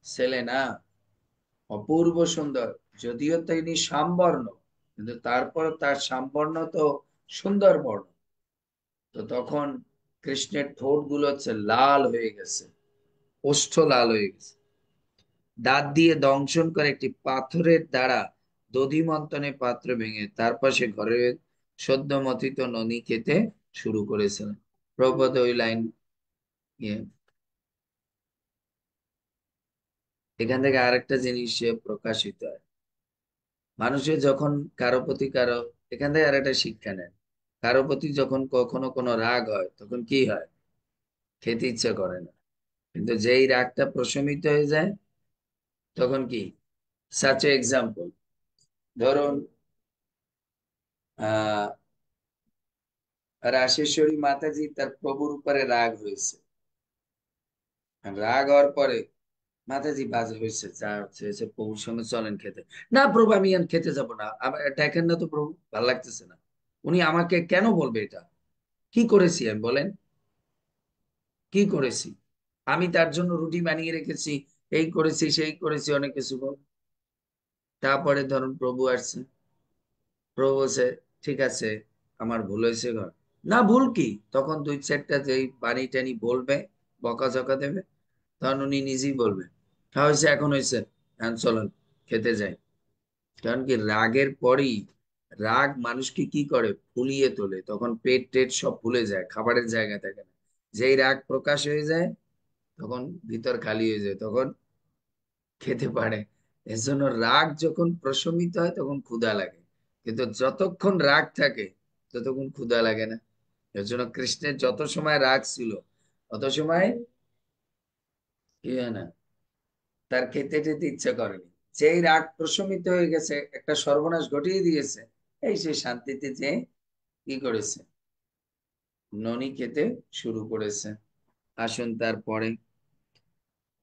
ছেলে না, অপূর্ব সুন্দর, যদিও তিনি শ্যামবর্ণ, কিন্তু তারপর তার শ্যামবর্ণ তো সুন্দর বর্ণ। তো তখন কৃষ্ণের ঠোঁট গুলো হচ্ছে লাল হয়ে গেছে, ওষ্ঠ লাল হয়ে গেছে। দাঁত দিয়ে দংশন করে একটি পাথরের দ্বারা দধি মন্থনে পাত্র ভেঙে তারপর সে ঘরের সদ্য মথিত ননি খেতে শুরু করেছিলেন। প্রভুপাদ ওই লাইন ইয়ে, এখান থেকে আরেকটা জিনিস প্রকাশিত হয়, মানুষের যখন কারো প্রতি কারো, এখান থেকে আরেকটা শিক্ষা নেন, কারো প্রতি যখন কখনো কোনো রাগ হয় তখন কি হয়? খেতে ইচ্ছে করে না। কিন্তু যেই রাগটা প্রশমিত হয়ে যায় তখন কি? সাচ এক্সাম্পল, ধরুন আহ রাশেশ্বরী মাতাজি তার প্রভুর উপরে রাগ হয়েছে, রাগ হওয়ার পরে মাতাজি বাজে হয়েছে, যা হচ্ছে হয়েছে, প্রভুর সঙ্গে চলেন খেতে। না প্রভু আমি এখন খেতে যাব না, আবার দেখেন না তো প্রভু, ভাল লাগতেছে না, উনি আমাকে কেন বলবে এটা? কি করেছি আমি বলেন, কি করেছি? আমি তার জন্য রুটি বানিয়ে রেখেছি, এই করেছি সেই করেছি, অনেক কিছু বল। তারপরে ধরুন প্রভু আসছে, প্রভু বলছে ঠিক আছে আমার ভুল হয়েছে ঘর, না ভুল কি, তখন দুই চারটা যেই পানি টানি বলবে, বকাঝকা দেবে, তখন উনি নিজেই বলবে হ্যাঁ হয়েছে, এখন হয়েছে, এখন চলুন খেতে যাই। কারণ কি রাগের পরেই, রাগ মানুষকে কি করে? ফুলিয়ে তোলে, তখন পেট টেট সব ভুলে যায়, খাবারের জায়গা থাকে না। যেই রাগ প্রকাশ হয়ে যায় তখন ভিতর খালি হয়ে যায়, তখন খেতে পারে। এর জন্য রাগ যখন প্রশমিত হয় তখন ক্ষুধা লাগে, কিন্তু যতক্ষণ রাগ থাকে ততক্ষণ ক্ষুধা লাগে না। এর জন্য কৃষ্ণের যত সময় রাগ ছিল তত সময় কি হয় না, তার খেতে টেতে ইচ্ছা করেনি। যেই রাগ প্রশমিত হয়ে গেছে, একটা সর্বনাশ ঘটিয়ে দিয়েছে, এই সে শান্তিতে যে কি করেছে, ননি খেতে শুরু করেছে। আসুন তারপরে,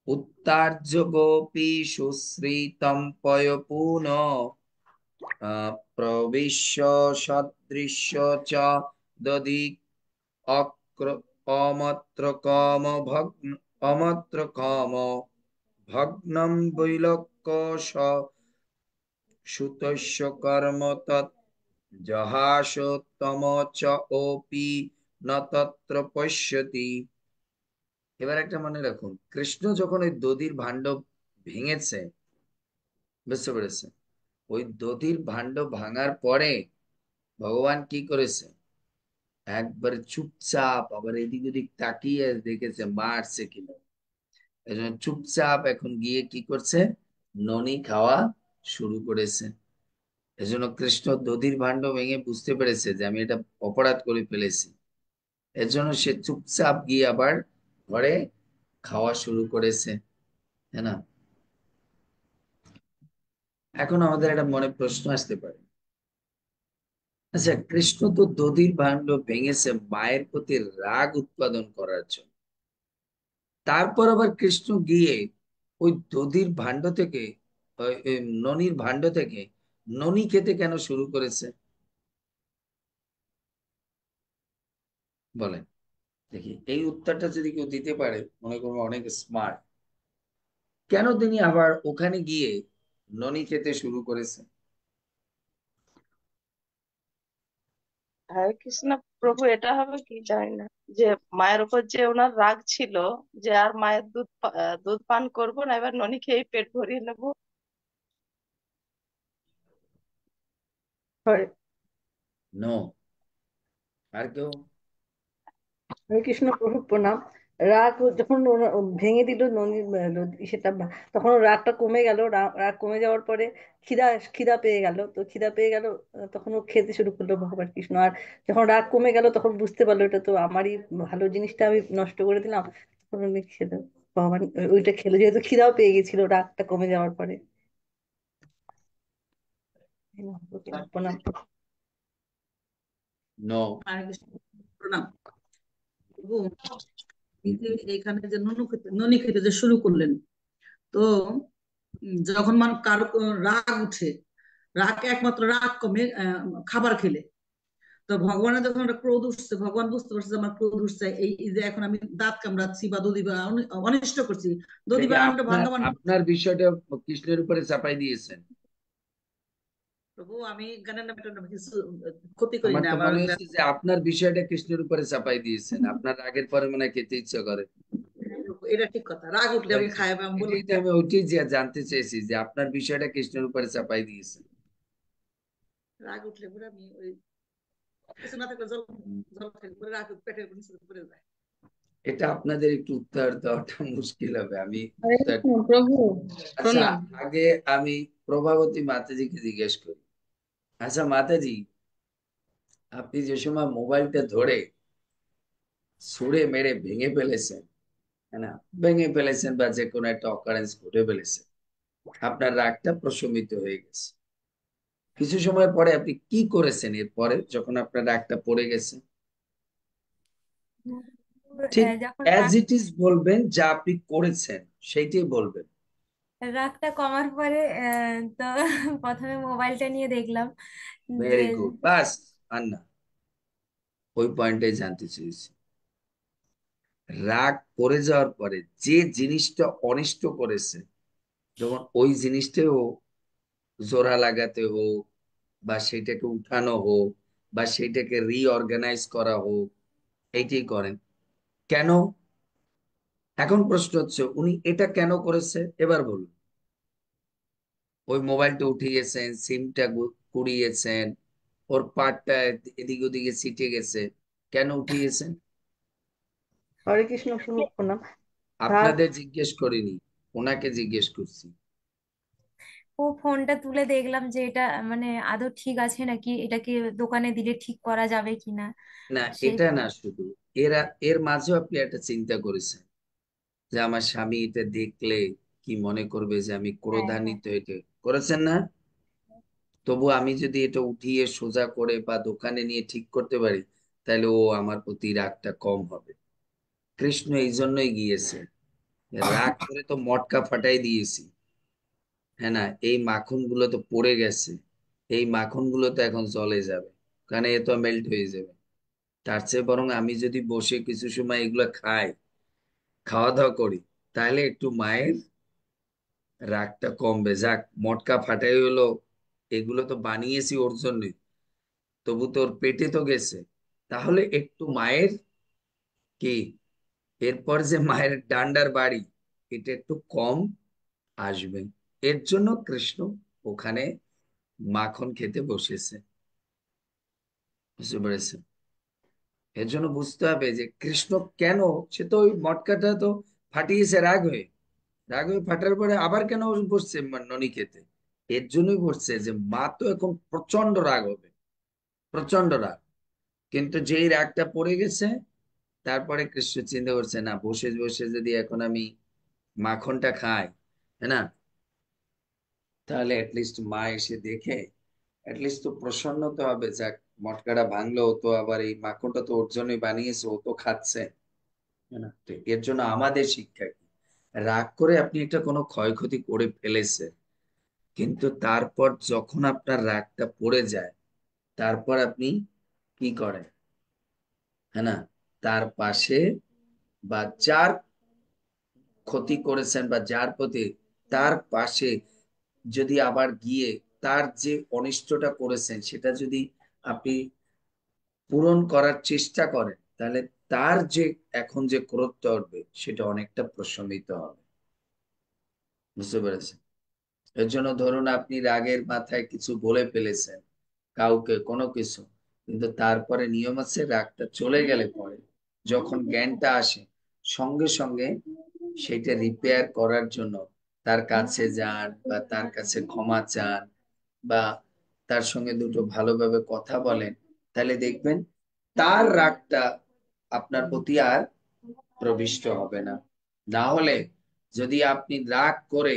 উত্তার্য গোপী সুশ্রীতম পয়পুন প্রবিশ্য সদৃশ্য চ দধি অক্র অমত্র কম ভগ্ন অমত্র কম ভগ্নম বৈলক্য সুতস্য কর্ম তৎ জহাসোত্তম চ ওপি ন তত্র পশ্যতি। এবার একটা মনে রাখুন, কৃষ্ণ যখন ওই দধির ভাণ্ড ভেঙেছে, বুঝতে পেরেছে, ওই দধির ভাণ্ড ভাঙার পরে ভগবান কি করেছে, একবার চুপচাপ আবার এদিক ওদিক তাকিয়ে দেখেছে মারছে কিনা। এই জন্য চুপচাপ এখন গিয়ে কি করছে, ননি খাওয়া শুরু করেছে। এজন্য কৃষ্ণ দধির ভাণ্ড ভেঙে বুঝতে পেরেছে যে আমি এটা অপরাধ করে ফেলেছি। এর জন্য সে চুপচাপ গিয়ে আবার ঘরে খাওয়া শুরু করেছে, তাই না? এখন আমাদের একটা মনে প্রশ্ন আসতে পারে, আচ্ছা কৃষ্ণ তো দধির ভাণ্ড ভেঙেছে মায়ের প্রতি রাগ উৎপাদন করার জন্য, তারপর আবার কৃষ্ণ গিয়ে ওই দধির ভাণ্ড থেকে ওই ননির ভাণ্ড থেকে ননি খেতে কেন শুরু করেছে বলেন দেখি? এই উত্তরটা যদি কেউ দিতে পারে মনে করবো অনেক স্মার্ট। কেন তিনি আবার ওখানে গিয়ে ননি খেতে শুরু করেছে? হরে কৃষ্ণ প্রভু, এটা হবে কি জানি না, যে মায়ের উপর যে ওনার রাগ ছিল, যে আর মায়ের দুধ পান করবো না, এবার ননি খেয়ে পেট ভরিয়ে নেবো। হরে নো, আর কেউ? হরে কৃষ্ণ প্রভু প্রণাম। রাগ যখন ভেঙে দিল নদী, সেটা তখন ওর রাগটা কমে গেল। রাগ কমে যাওয়ার পরে খিদা খিদা পেয়ে গেল, তো খিদা পেয়ে গেল, তখন ও খেতে শুরু করলো ভগবান কৃষ্ণ। আর যখন রাগ কমে গেল তখন বুঝতে পারলো এটা তো আমারই ভালো জিনিসটা আমি নষ্ট করে দিলাম, তখন উনি খেলো ভগবান, ওইটা খেলো যেহেতু খিদাও পেয়ে গেছিল রাগটা কমে যাওয়ার পরে। প্রণাম। নো। হরে কৃষ্ণ, প্রণাম প্রভু। এই যে এখানে যে ননি খেতে যে শুরু করলেন, তো যখন কারো রাগ উঠে, রাগ একমাত্র রাগ কমে খাবার খেলে। তো ভগবানের যখন একটা ক্রোধ উঠছে, ভগবান বুঝতে পারছে যে আমার ক্রোধ উঠছে, এই যে এখন আমি দাঁত কামড়াচ্ছি বা দধি বা অনিষ্ট করছি, দধি দেখি বানানোটা আপনার ভগবান। আপনার বিষয়টা কৃষ্ণের উপরে চাপাই দিয়েছেন। প্রভু আমি জ্ঞানের নামে টার নামে কিছু ক্ষতি করি আমার না তো আমার। মনে হচ্ছে যে আপনার বিষয়টা কৃষ্ণের উপরে চাপাই দিয়েছেন, আপনার রাগের পরে মনে হয় খেতে ইচ্ছা করে। এটা ঠিক কথা, রাগ উঠলে আমি খাই, আমি বললাম। এটাই তো আমি ওইটাই জানতে চেয়েছি যে আপনার বিষয়টা কৃষ্ণের উপরে চাপাই দিয়েছেন। রাগ উঠলে পরে আমি ওই কিছু না থাকলে জল, জল খেলে পরে রাগ পেটের উপর নিচে পড়ে যায়। এটা আপনাদের একটু উত্তর দেওয়াটা মুশকিল হবে, আমি হরে উত্তর। কৃষ্ণ প্রভু, আচ্ছা, প্রণাম। আগে আমি প্রভাবতী মাতাজিকে জিজ্ঞেস করি। আচ্ছা মাতাজি, আপনি যে সময় মোবাইলটা ধরে ছুঁড়ে মেরে ভেঙে ফেলেছেন, তাই না, ভেঙে ফেলেছেন বা যে কোনো একটা অকারেন্স ঘটে ফেলেছেন, আপনার রাগটা প্রশমিত হয়ে গেছে, কিছু সময় পরে আপনি কি করেছেন এরপরে যখন আপনার রাগটা পড়ে গেছে? ঠিক যখন অ্যাজ রাগ ইট ইজ বলবেন, যা আপনি করেছেন সেইটাই বলবেন। রাগটা কমার পরে তো প্রথমে মোবাইলটা নিয়ে দেখলাম যে ভেরি গুড, বাস। আর না, ওই পয়েন্টটাই জানতে চেয়েছি। রাগ করে যাওয়ার পরে যে জিনিসটা অনিষ্ট করেছে, যখন ওই জিনিসটাও জোড়া লাগাতে হোক বা সেটাকে উঠানো হোক বা সেটাকে রিঅর্গানাইজ করা হোক, এইটাই করেন কেন? এখন প্রশ্ন হচ্ছে উনি এটা কেন করেছে এবার বলুন। ওই মোবাইলটা উঠিয়েছেন, সিমটা কুড়িয়েছেন, ওর পার্টটা এদিক ওদিকে ছিটে গেছে, কেন উঠিয়েছেন? হরে কৃষ্ণ প্রভু প্রণাম। রাগ আপনাদের জিজ্ঞেস করিনি, ওনাকে জিজ্ঞেস করছি। ও ফোনটা তুলে দেখলাম যে এটা মানে আদৌ ঠিক আছে নাকি, এটাকে দোকানে দিলে ঠিক করা যাবে কিনা না, সেই। এটা না শুধু, এরা এর মাঝেও আপনি একটা চিন্তা করেছেন যে আমার স্বামী এটা দেখলে কি মনে করবে, যে আমি হ্যাঁ, হ্যাঁ। ক্রোধান্বিত, এটা করেছেন না? তবু আমি যদি এটা উঠিয়ে সোজা করে বা দোকানে নিয়ে ঠিক করতে পারি, তাহলে ও আমার প্রতি রাগটা কম হবে। কৃষ্ণ এই জন্যই গিয়েছে, রাগ করে তো মটকা ফাটাই দিয়েছি, হ্যাঁ না, এই মাখন গুলো তো পড়ে গেছে, এই মাখন গুলো তো এখন জলে যাবে, কারণ এ তো মেল্ট হয়ে যাবে। তার চেয়ে বরং আমি যদি বসে কিছু সময় এগুলো খাই, খাওয়া দাওয়া করি, তাহলে একটু মায়ের রাগটা কমবে। যাক, মটকা ফাটাই হলো, এগুলো তো বানিয়েছি ওর জন্যই, তবু তোর পেটে তো গেছে, তাহলে একটু মায়ের কি, এরপর যে মায়ের ডান্ডার বাড়ি, এটা একটু কম আসবে। এর জন্য কৃষ্ণ ওখানে মাখন খেতে বসেছে, বুঝতে পেরেছেন? এর জন্য বুঝতে হবে যে কৃষ্ণ কেন, সে তো ওই মটকাটা তো ফাটিয়েছে রাগ হয়ে, রাগ হয়ে ফাটার পরে আবার কেন বসছে ননি খেতে? এর জন্যই বসছে যে মা তো এখন প্রচন্ড রাগ হবে, প্রচন্ড রাগ। কিন্তু যেই রাগটা পড়ে গেছে, তারপরে কৃষ্ণ চিন্তা করছে, না, বসে বসে যদি এখন আমি মাখনটা খাই, তাই না, তাহলে অ্যাটলিস্ট মা এসে দেখে অ্যাটলিস্ট তো প্রসন্ন তো হবে, যাক, মটকাটা ভাঙলো, ও তো আবার এই মাখনটা তো ওর জন্যই বানিয়েছে, ও তো খাচ্ছে, তাই না? তো এর জন্য আমাদের শিক্ষা কি, রাগ করে আপনি একটা কোনো ক্ষয়ক্ষতি করে ফেলেছে, কিন্তু তারপর যখন আপনার রাগটা পড়ে যায়, তারপর আপনি কি করেন, হ্যাঁ না, তার পাশে বা যার ক্ষতি করেছেন বা যার প্রতি, তার পাশে যদি আবার গিয়ে তার যে অনিষ্টটা করেছেন সেটা যদি আপনি পূরণ করার চেষ্টা করেন, তাহলে তার যে এখন যে ক্রোধটা উঠবে সেটা অনেকটা প্রশমিত হবে, বুঝতে পেরেছেন? এর জন্য ধরুন আপনি রাগের মাথায় কিছু বলে ফেলেছেন কাউকে কোনো কিছু, কিন্তু তারপরে নিয়ম আছে, রাগটা চলে গেলে পরে যখন জ্ঞানটা আসে, সঙ্গে সঙ্গে সেটা রিপেয়ার করার জন্য তার কাছে যান বা তার কাছে ক্ষমা চান, বা তার সঙ্গে দুটো ভালোভাবে কথা বলেন, তাহলে দেখবেন তার রাগটা আপনার প্রতি আর প্রবিষ্ট হবে না। না হলে যদি আপনি রাগ করে,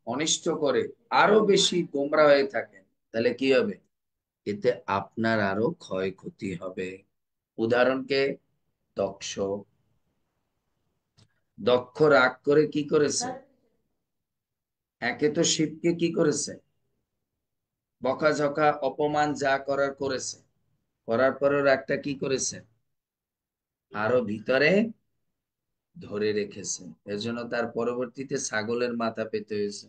অনিষ্ট করে আরো বেশি গোমরা হয়ে থাকেন, তাহলে কি হবে? এতে আপনার আরো ক্ষয়ক্ষতি হবে। উদাহরণকে, দক্ষ, দক্ষ রাগ করে কি করেছে? একে তো শিবকে কি করেছে, বকাঝকা অপমান যা করার করেছে, করার পরেও রাগটা কি করেছে, আরো ভিতরে ধরে রেখেছে। এজন্য তার পরবর্তীতে ছাগলের মাথা পেতে হয়েছে।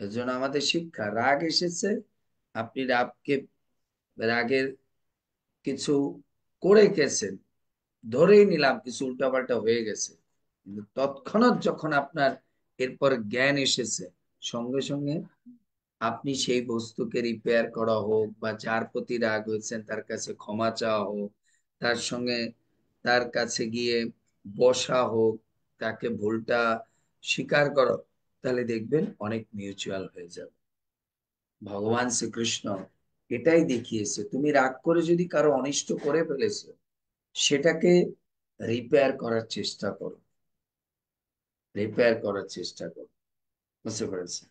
এজন্য আমাদের শিক্ষা, রাগ এসেছে, আপনি রাগের কিছু করে গেছেন, ধরেই নিলাম কিছু উল্টাপাল্টা হয়ে গেছে, কিন্তু তৎক্ষণাৎ যখন আপনার এরপর জ্ঞান এসেছে, সঙ্গে সঙ্গে আপনি সেই বস্তুকে রিপেয়ার করা হোক, বা যার প্রতি রাগ হয়েছেন তার কাছে ক্ষমা চাওয়া হোক, তার সঙ্গে তার কাছে গিয়ে বসা হোক, তাকে ভুলটা স্বীকার করো, তাহলে দেখবেন অনেক মিউচুয়াল হয়ে যাবে। ভগবান শ্রীকৃষ্ণ এটাই দেখিয়েছে, তুমি রাগ করে যদি কারো অনিষ্ট করে ফেলেছো, সেটাকে রিপেয়ার করার চেষ্টা করো, রিপেয়ার করার চেষ্টা করো, বুঝতে পেরেছে?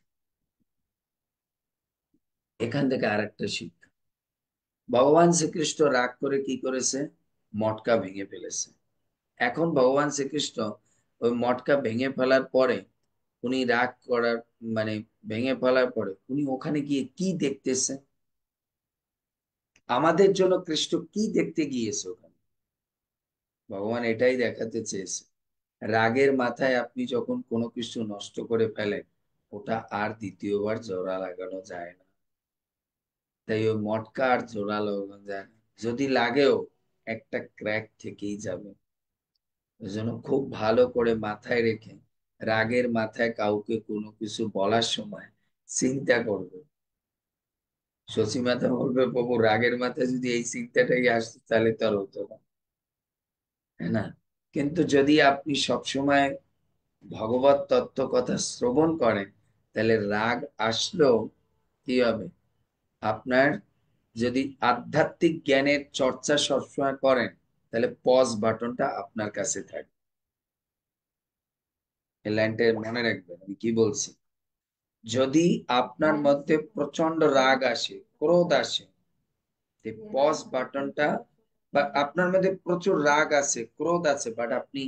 এখান থেকে আরেকটা শিক্ষা, ভগবান শ্রীকৃষ্ণ রাগ করে কি করেছে, মটকা ভেঙে ফেলেছে। এখন ভগবান শ্রীকৃষ্ণ ওই মটকা ভেঙে ফেলার পরে, উনি রাগ করার মানে ভেঙে ফেলার পরে উনি ওখানে গিয়ে কি দেখতেছে, আমাদের জন্য কৃষ্ণ কি দেখতে গিয়েছে ওখানে? ভগবান এটাই দেখাতে চেয়েছে, রাগের মাথায় আপনি যখন কোনো কিছু নষ্ট করে ফেলেন, ওটা আর দ্বিতীয়বার জোড়া লাগানো যায় না। তাই ওই মটকা আর জোড়া লাগানো যায় না, যদি লাগেও একটা ক্র্যাক থেকেই যাবে। ওই জন্য খুব ভালো করে মাথায় রেখে, রাগের মাথায় কাউকে কোনো কিছু বলার সময় চিন্তা করবে। শশী মাথা বলবে, প্রভু রাগের মাথায় যদি এই চিন্তাটাই আসতো তাহলে তো আর হতো না, তাই না? কিন্তু যদি আপনি সবসময় ভগবত তত্ত্ব কথা শ্রবণ করেন, তাহলে রাগ আসলেও কি হবে, আপনার যদি আধ্যাত্মিক জ্ঞানের চর্চা সবসময় করেন, তাহলে পজ বাটনটা আপনার কাছে থাকবে। এই লাইনটা মনে রাখবেন আমি কি বলছি। যদি আপনার মধ্যে প্রচন্ড রাগ আসে, ক্রোধ আসে, পজ বাটনটা, বা আপনার মধ্যে প্রচুর রাগ আছে, ক্রোধ আছে, বাট আপনি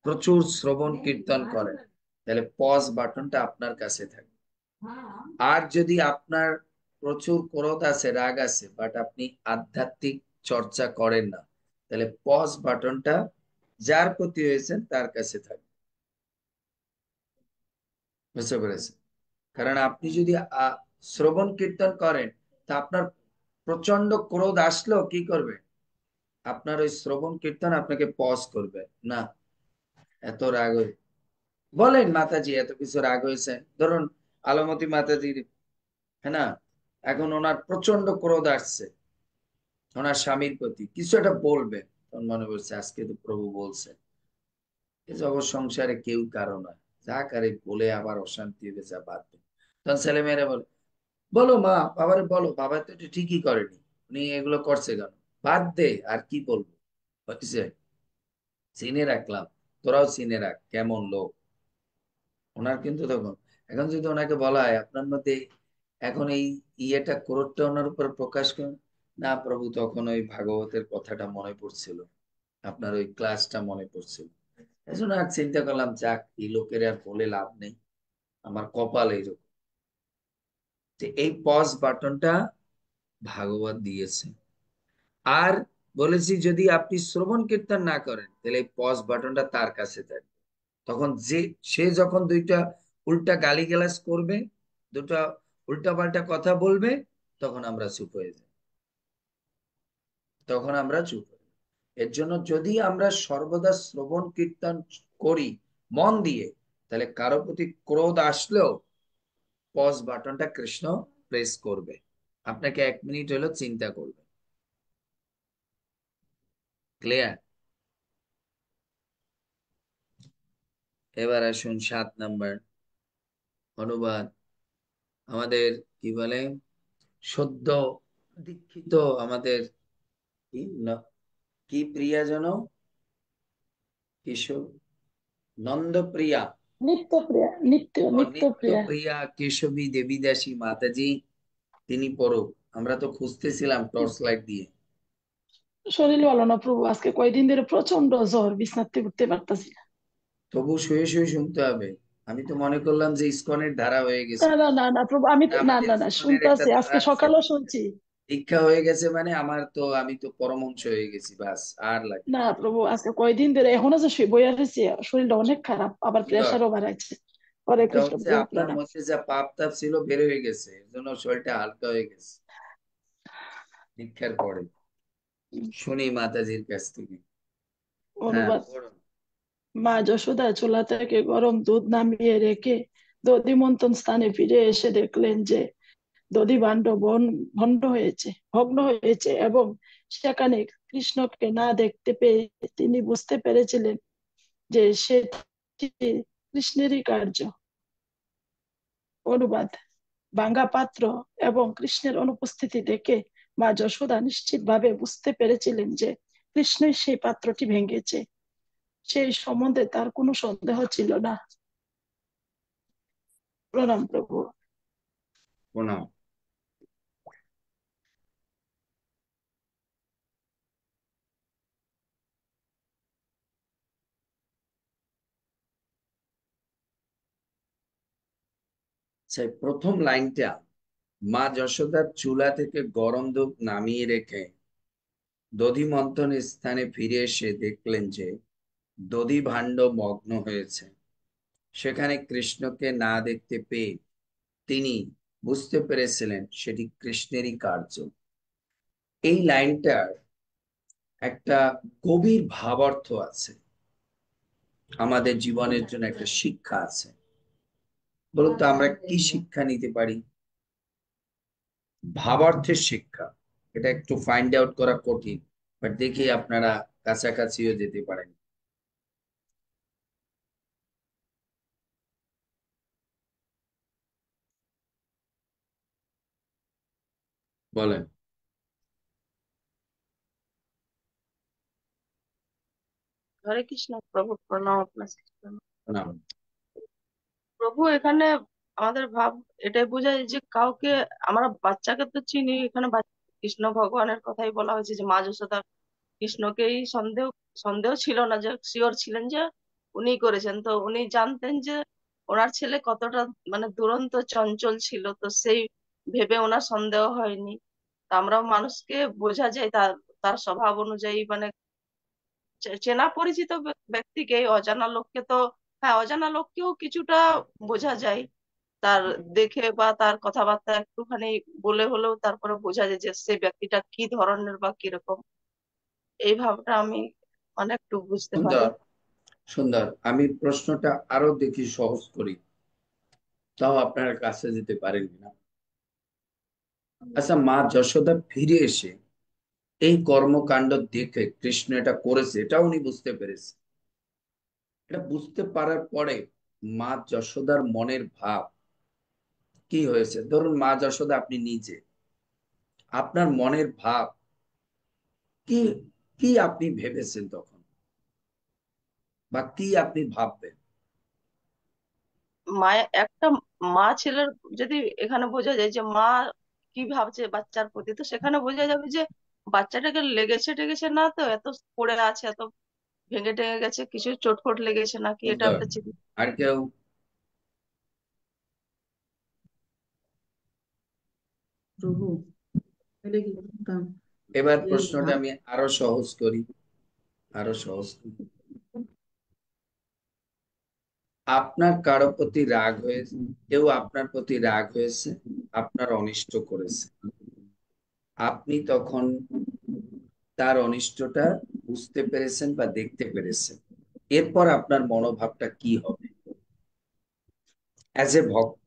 প্রচুর শ্রবণ কীর্তন করেন, তাহলে পজ বাটনটা আপনার কাছে থাকবে। আর যদি আপনার প্রচুর ক্রোধ আছে, রাগ আছে, বাট আপনি আধ্যাত্মিক চর্চা করেন না, তাহলে পজ বাটনটা যার প্রতি হয়েছেন তার কাছে থাকবে। বুঝতে পেরেছেন? কারণ আপনি যদি শ্রবণ কীর্তন করেন, তা আপনার প্রচন্ড ক্রোধ আসলেও কি করবে, আপনার ওই শ্রবণ কীর্তন আপনাকে পজ করবে না। এত রাগ হয়ে বলেন মাতাজি এত কিছু রাগ হয়েছে, ধরুন আলমতি মাতাজির, হ্যাঁ না, এখন ওনার প্রচন্ড ক্রোধ আসছে ওনার স্বামীর প্রতি, কিছু একটা বলবে, তখন মনে করছে আজকে তো প্রভু বলছে এই জগৎ সংসারে কেউ কারো নয়, যা কারে বলে আবার অশান্তি হবে, যা বাদ দে। তখন ছেলেমেয়েরা বলে, বলো মা, বাবারে বলো, বাবা তো এটা ঠিকই করেনি, উনি এগুলো করছে কেন, বাদ দে, আর কি বলবো, হচ্ছে চিনে রাখলাম, তোরাও চিনে রাখ কেমন লোক ওনার। কিন্তু তখন, এখন যদি ওনাকে বলা হয় আপনার মধ্যে এখন এই ইয়েটা, ক্রোধটা ওনার উপর প্রকাশ করেন, না প্রভু তখন ওই ভাগবতের কথাটা মনে পড়ছিল, আপনার ওই ক্লাসটা মনে পড়ছিল, এই জন্য আর চিন্তা করলাম যাক এই লোকের আর বলে লাভ নেই, আমার কপাল এইরকম। যে এই পজ বাটনটা ভাগবত দিয়েছে। আর বলেছি যদি আপনি শ্রবণ কীর্তন না করেন, তাহলে এই পজ বাটনটা তার কাছে থাকবে। তখন সে যখন দুইটা উল্টা গালিগালাজ করবে, দুটা উল্টা পাল্টা কথা বলবে, তখন আমরা চুপ হয়ে যাই, তখন আমরা চুপ হয়ে যাই। এর জন্য যদি আমরা সর্বদা শ্রবণ কীর্তন করি মন দিয়ে, তাহলে কারো প্রতি ক্রোধ আসলেও পজ বাটনটা কৃষ্ণ প্রেস করবে, আপনাকে 1 মিনিট হলো চিন্তা করবে। ক্লিয়ার? এবার আসুন 7 নম্বর অনুবাদ। আমাদের কি বলে, সদ্য দীক্ষিত আমাদের কি কি প্রিয়া যেন, কিশোর নন্দপ্রিয়া, নিত্যপ্রিয়া, নিত্যপ্রিয়া। নিত্যপ্রিয়া কেশবী দেবীদাসী মাতাজি, তিনি পড়ুক। আমরা তো খুঁজতেছিলাম টর্চ লাইট দিয়ে। শরীর ভালো না প্রভু, আজকে কয়দিন ধরে প্রচন্ড জ্বর, বিছানাতে উঠতে পারতাছি না। তবু শুয়ে শুয়ে শুনতে হবে। আমি তো মনে করলাম যে ইসকনের ধারা হয়ে গেছে, না না না না প্রভু, আমি তো না আমাদের না না ইসকনের একটা শুনতাছি, ধারা আজকে আছে, সকালেও শুনছি। দীক্ষা হয়ে গেছে মানে আমার তো, আমি তো পরমহংস হয়ে গেছি, বাস আর লাগে না প্রভু, আজকে কয়দিন ধরে এখনো যে শুয়ে বইয়া রয়েছে, শরীরটা অনেক খারাপ, আবার না। প্রেসারও বাড়াইছে। হরে এটা কৃষ্ণ হচ্ছে প্রভু আপনার প্রণাম। মধ্যে যা পাপ তাপ ছিল বের হয়ে গেছে, এর জন্য শরীরটা হালকা হয়ে গেছে দীক্ষার পরে। শুনি মাতাজির কাছ থেকে। হ্যাঁ অনুবাদ। পড়ুন। মা যশোদা চুলা থেকে গরম দুধ নামিয়ে রেখে দধি মন্থন স্থানে ফিরে এসে দেখলেন যে দধি ভাণ্ড ভণ্ড হয়েছে, ভগ্ন হয়েছে, এবং সেখানে কৃষ্ণকে না দেখতে পেয়ে তিনি বুঝতে পেরেছিলেন যে সেটি কৃষ্ণেরই কার্য। অনুবাদ। ভাঙ্গা পাত্র এবং কৃষ্ণের অনুপস্থিতি দেখে মা যশোদা নিশ্চিতভাবে বুঝতে পেরেছিলেন যে কৃষ্ণই সেই পাত্রটি ভেঙেছে। সেই সম্বন্ধে তার কোনো সন্দেহ ছিল না। প্রণাম প্রভু। প্রণাম। সেই প্রথম লাইনটা, মা যশোদার চুলা থেকে গরম দুধ নামিয়ে রেখে দধি মন্থনের স্থানে ফিরে এসে দেখলেন যে দধি ভাণ্ড মগ্ন হয়েছে, সেখানে কৃষ্ণকে না দেখতে পেয়ে তিনি বুঝতে পেরেছিলেন সেটি কৃষ্ণেরই কার্য। এই লাইনটার একটা গভীর ভাবার্থ আছে, আমাদের জীবনের জন্য একটা শিক্ষা আছে। বলুন তো আমরা কি শিক্ষা নিতে পারি? ভাবার্থের শিক্ষা, এটা একটু ফাইন্ড আউট করা কঠিন, বাট দেখি আপনারা কাছাকাছিও যেতে পারেন। বলেন। হরে কৃষ্ণ প্রভু, প্রণাম আপনার শ্রীচরণ। প্রণাম। প্রভু এখানে আমাদের ভাব এটাই বোঝায় যে কাউকে, আমরা বাচ্চাকে তো চিনি, এখানে কৃষ্ণ ভগবানের কথাই বলা হয়েছে যে মা যশোদা কৃষ্ণকেই সন্দেহ সন্দেহ ছিল না, যে শিওর ছিলেন যে উনি করেছেন। তো উনি জানতেন যে ওনার ছেলে কতটা মানে দুরন্ত চঞ্চল ছিল, তো সেই ভেবে ওনার সন্দেহ হয়নি। তা আমরাও মানুষকে বোঝা যায় তার তার স্বভাব অনুযায়ী, মানে চেনা পরিচিত ব্যক্তিকে, অজানা লোককে তো, হ্যাঁ অজানা লোককেও কিছুটা বোঝা যায় তার দেখে, বা তার কথাবার্তা একটুখানি বলে হলেও তারপরে বোঝা যায় যে সেই ব্যক্তিটা কি ধরনের বা কিরকম। এই ভাবটা আমি মানে একটু বুঝতে পারি। সুন্দর, সুন্দর। আমি প্রশ্নটা আরো দেখি সহজ করি, তাও আপনার কাছে যেতে পারেন কিনা। আচ্ছা, মা যশোদা ফিরে এসে এই কর্মকাণ্ড দেখে কৃষ্ণ এটা করেছে, এটা উনি বুঝতে পেরেছে। এটা বুঝতে পারার পরে মা যশোদার মনের ভাব কি হয়েছে? ধরুন মা যশোদা, আপনি নিজে আপনার মনের ভাব কি, কি আপনি ভেবেছেন তখন, বা কি আপনি ভাববেন? মায়ের একটা, মা ছেলের, যদি এখানে বোঝা যায় যে মা কি ভাবছে বাচ্চার প্রতি, তো সেখানে বোঝা যাবে যে বাচ্চাটাকে লেগেছে টেগেছে না, তো এত পড়ে আছে, এত ভেঙে টেঙে গেছে, কিছু চোটফোট লেগেছে নাকি, এটা সুন্দর। একটা চিন্তা। আর কেউ? প্রভু এটা কি করতাম এবার যে প্রশ্নটা আমি আরো সহজ করি, আরো সহজ করি। আপনার কারো প্রতি রাগ হয়েছে, কেউ আপনার প্রতি রাগ হয়েছে, আপনার অনিষ্ট করেছে, আপনি তখন তার অনিষ্টটা বুঝতে পেরেছেন বা দেখতে পেরেছেন, এরপর আপনার মনোভাবটা কি হবে অ্যাজ এ ভক্ত?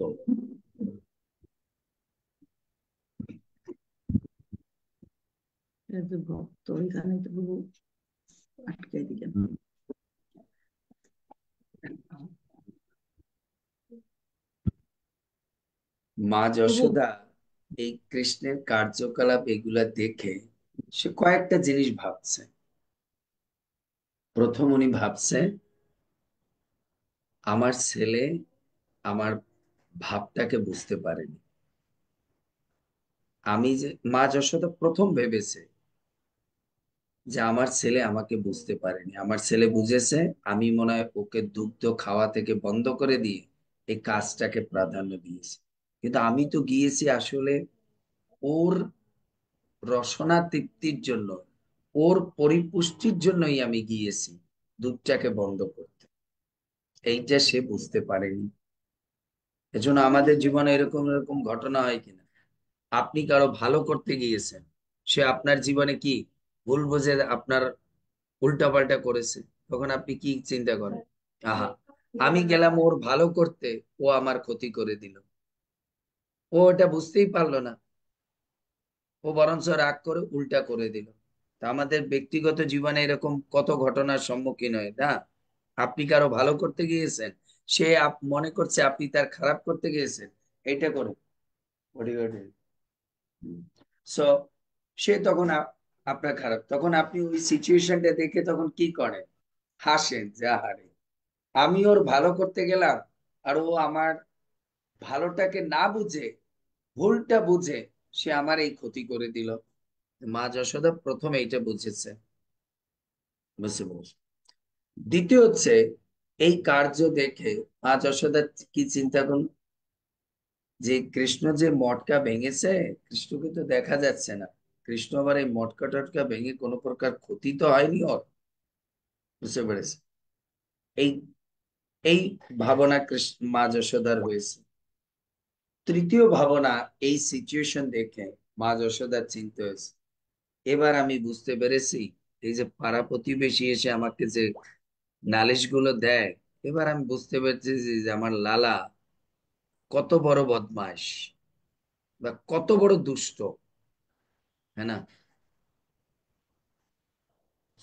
ভক্ত এখানে তো প্রভু আটকে দিলেন। মা প্রভু যশোদা এই কৃষ্ণের কার্যকলাপ এগুলা দেখে সে কয়েকটা জিনিস ভাবছে। প্রথম উনি ভাবছে, আমার ছেলে আমার ভাবটাকে বুঝতে পারেনি। আমি যে, মা যশোদা প্রথম ভেবেছে যে আমার ছেলে আমাকে বুঝতে পারেনি। আমার ছেলে বুঝেছে আমি মনে হয় ওকে দুগ্ধ খাওয়া থেকে বন্ধ করে দিয়ে এই কাজটাকে প্রাধান্য দিয়েছি। কিন্তু আমি তো গিয়েছি আসলে ওর রসনা তৃপ্তির জন্য, ওর পরিপুষ্টির জন্যই আমি গিয়েছি দুধটাকে বন্ধ করতে। এইটা সে বুঝতে পারেনি। এজন্য আমাদের জীবনে এরকম এরকম ঘটনা হয় কিনা, আপনি কারো ভালো করতে গিয়েছেন, সে আপনার জীবনে কি ভুল বুঝে আপনার উল্টাপাল্টা করেছে, তখন আপনি কি চিন্তা করেন? আহা, আমি গেলাম ওর ভালো করতে, ও আমার ক্ষতি করে দিল। ও এটা বুঝতেই পারলো না, ও বরঞ্চ রাগ করে উল্টা করে দিল। তা আমাদের ব্যক্তিগত জীবনে এরকম কত ঘটনার সম্মুখীন হয় না? আপনি কারো ভালো করতে গিয়েছেন, সে মনে করছে আপনি তার খারাপ করতে গিয়েছেন, এটা করে সো সে তখন আপনার খারাপ, তখন আপনি ওই সিচুয়েশনটা দেখে তখন কি করেন? হাসেন যে আহারে, আমি ওর ভালো করতে গেলাম আর ও আমার ভালোটাকে না বুঝে, ভুলটা বুঝে সে আমার এই ক্ষতি করে দিল। মা যশোদা প্রথমে এইটা বুঝেছে, বুঝতে পেরেছে। দ্বিতীয় হচ্ছে, এই কার্য দেখে মা যশোদা কি চিন্তা করল, যে কৃষ্ণ যে মটকা ভেঙেছে, কৃষ্ণকে তো দেখা যাচ্ছে না, কৃষ্ণ আবার এই মটকা টটকা ভেঙে কোনো প্রকার ক্ষতি তো হয়নি ওর। বুঝতে পেরেছে? এই এই ভাবনা কৃষ্ণ মা যশোদার হয়েছে। তৃতীয় ভাবনা, এই সিচুয়েশন দেখে মা যশোদার চিন্তা হয়েছে, এবার আমি বুঝতে পেরেছি এই যে পাড়া প্রতিবেশী এসে আমাকে যে নালিশ গুলো দেয়, এবার আমি বুঝতে পেরেছি যে আমার লালা কত বড় বদমাশ বা কত বড় দুষ্ট, হ্যাঁ না?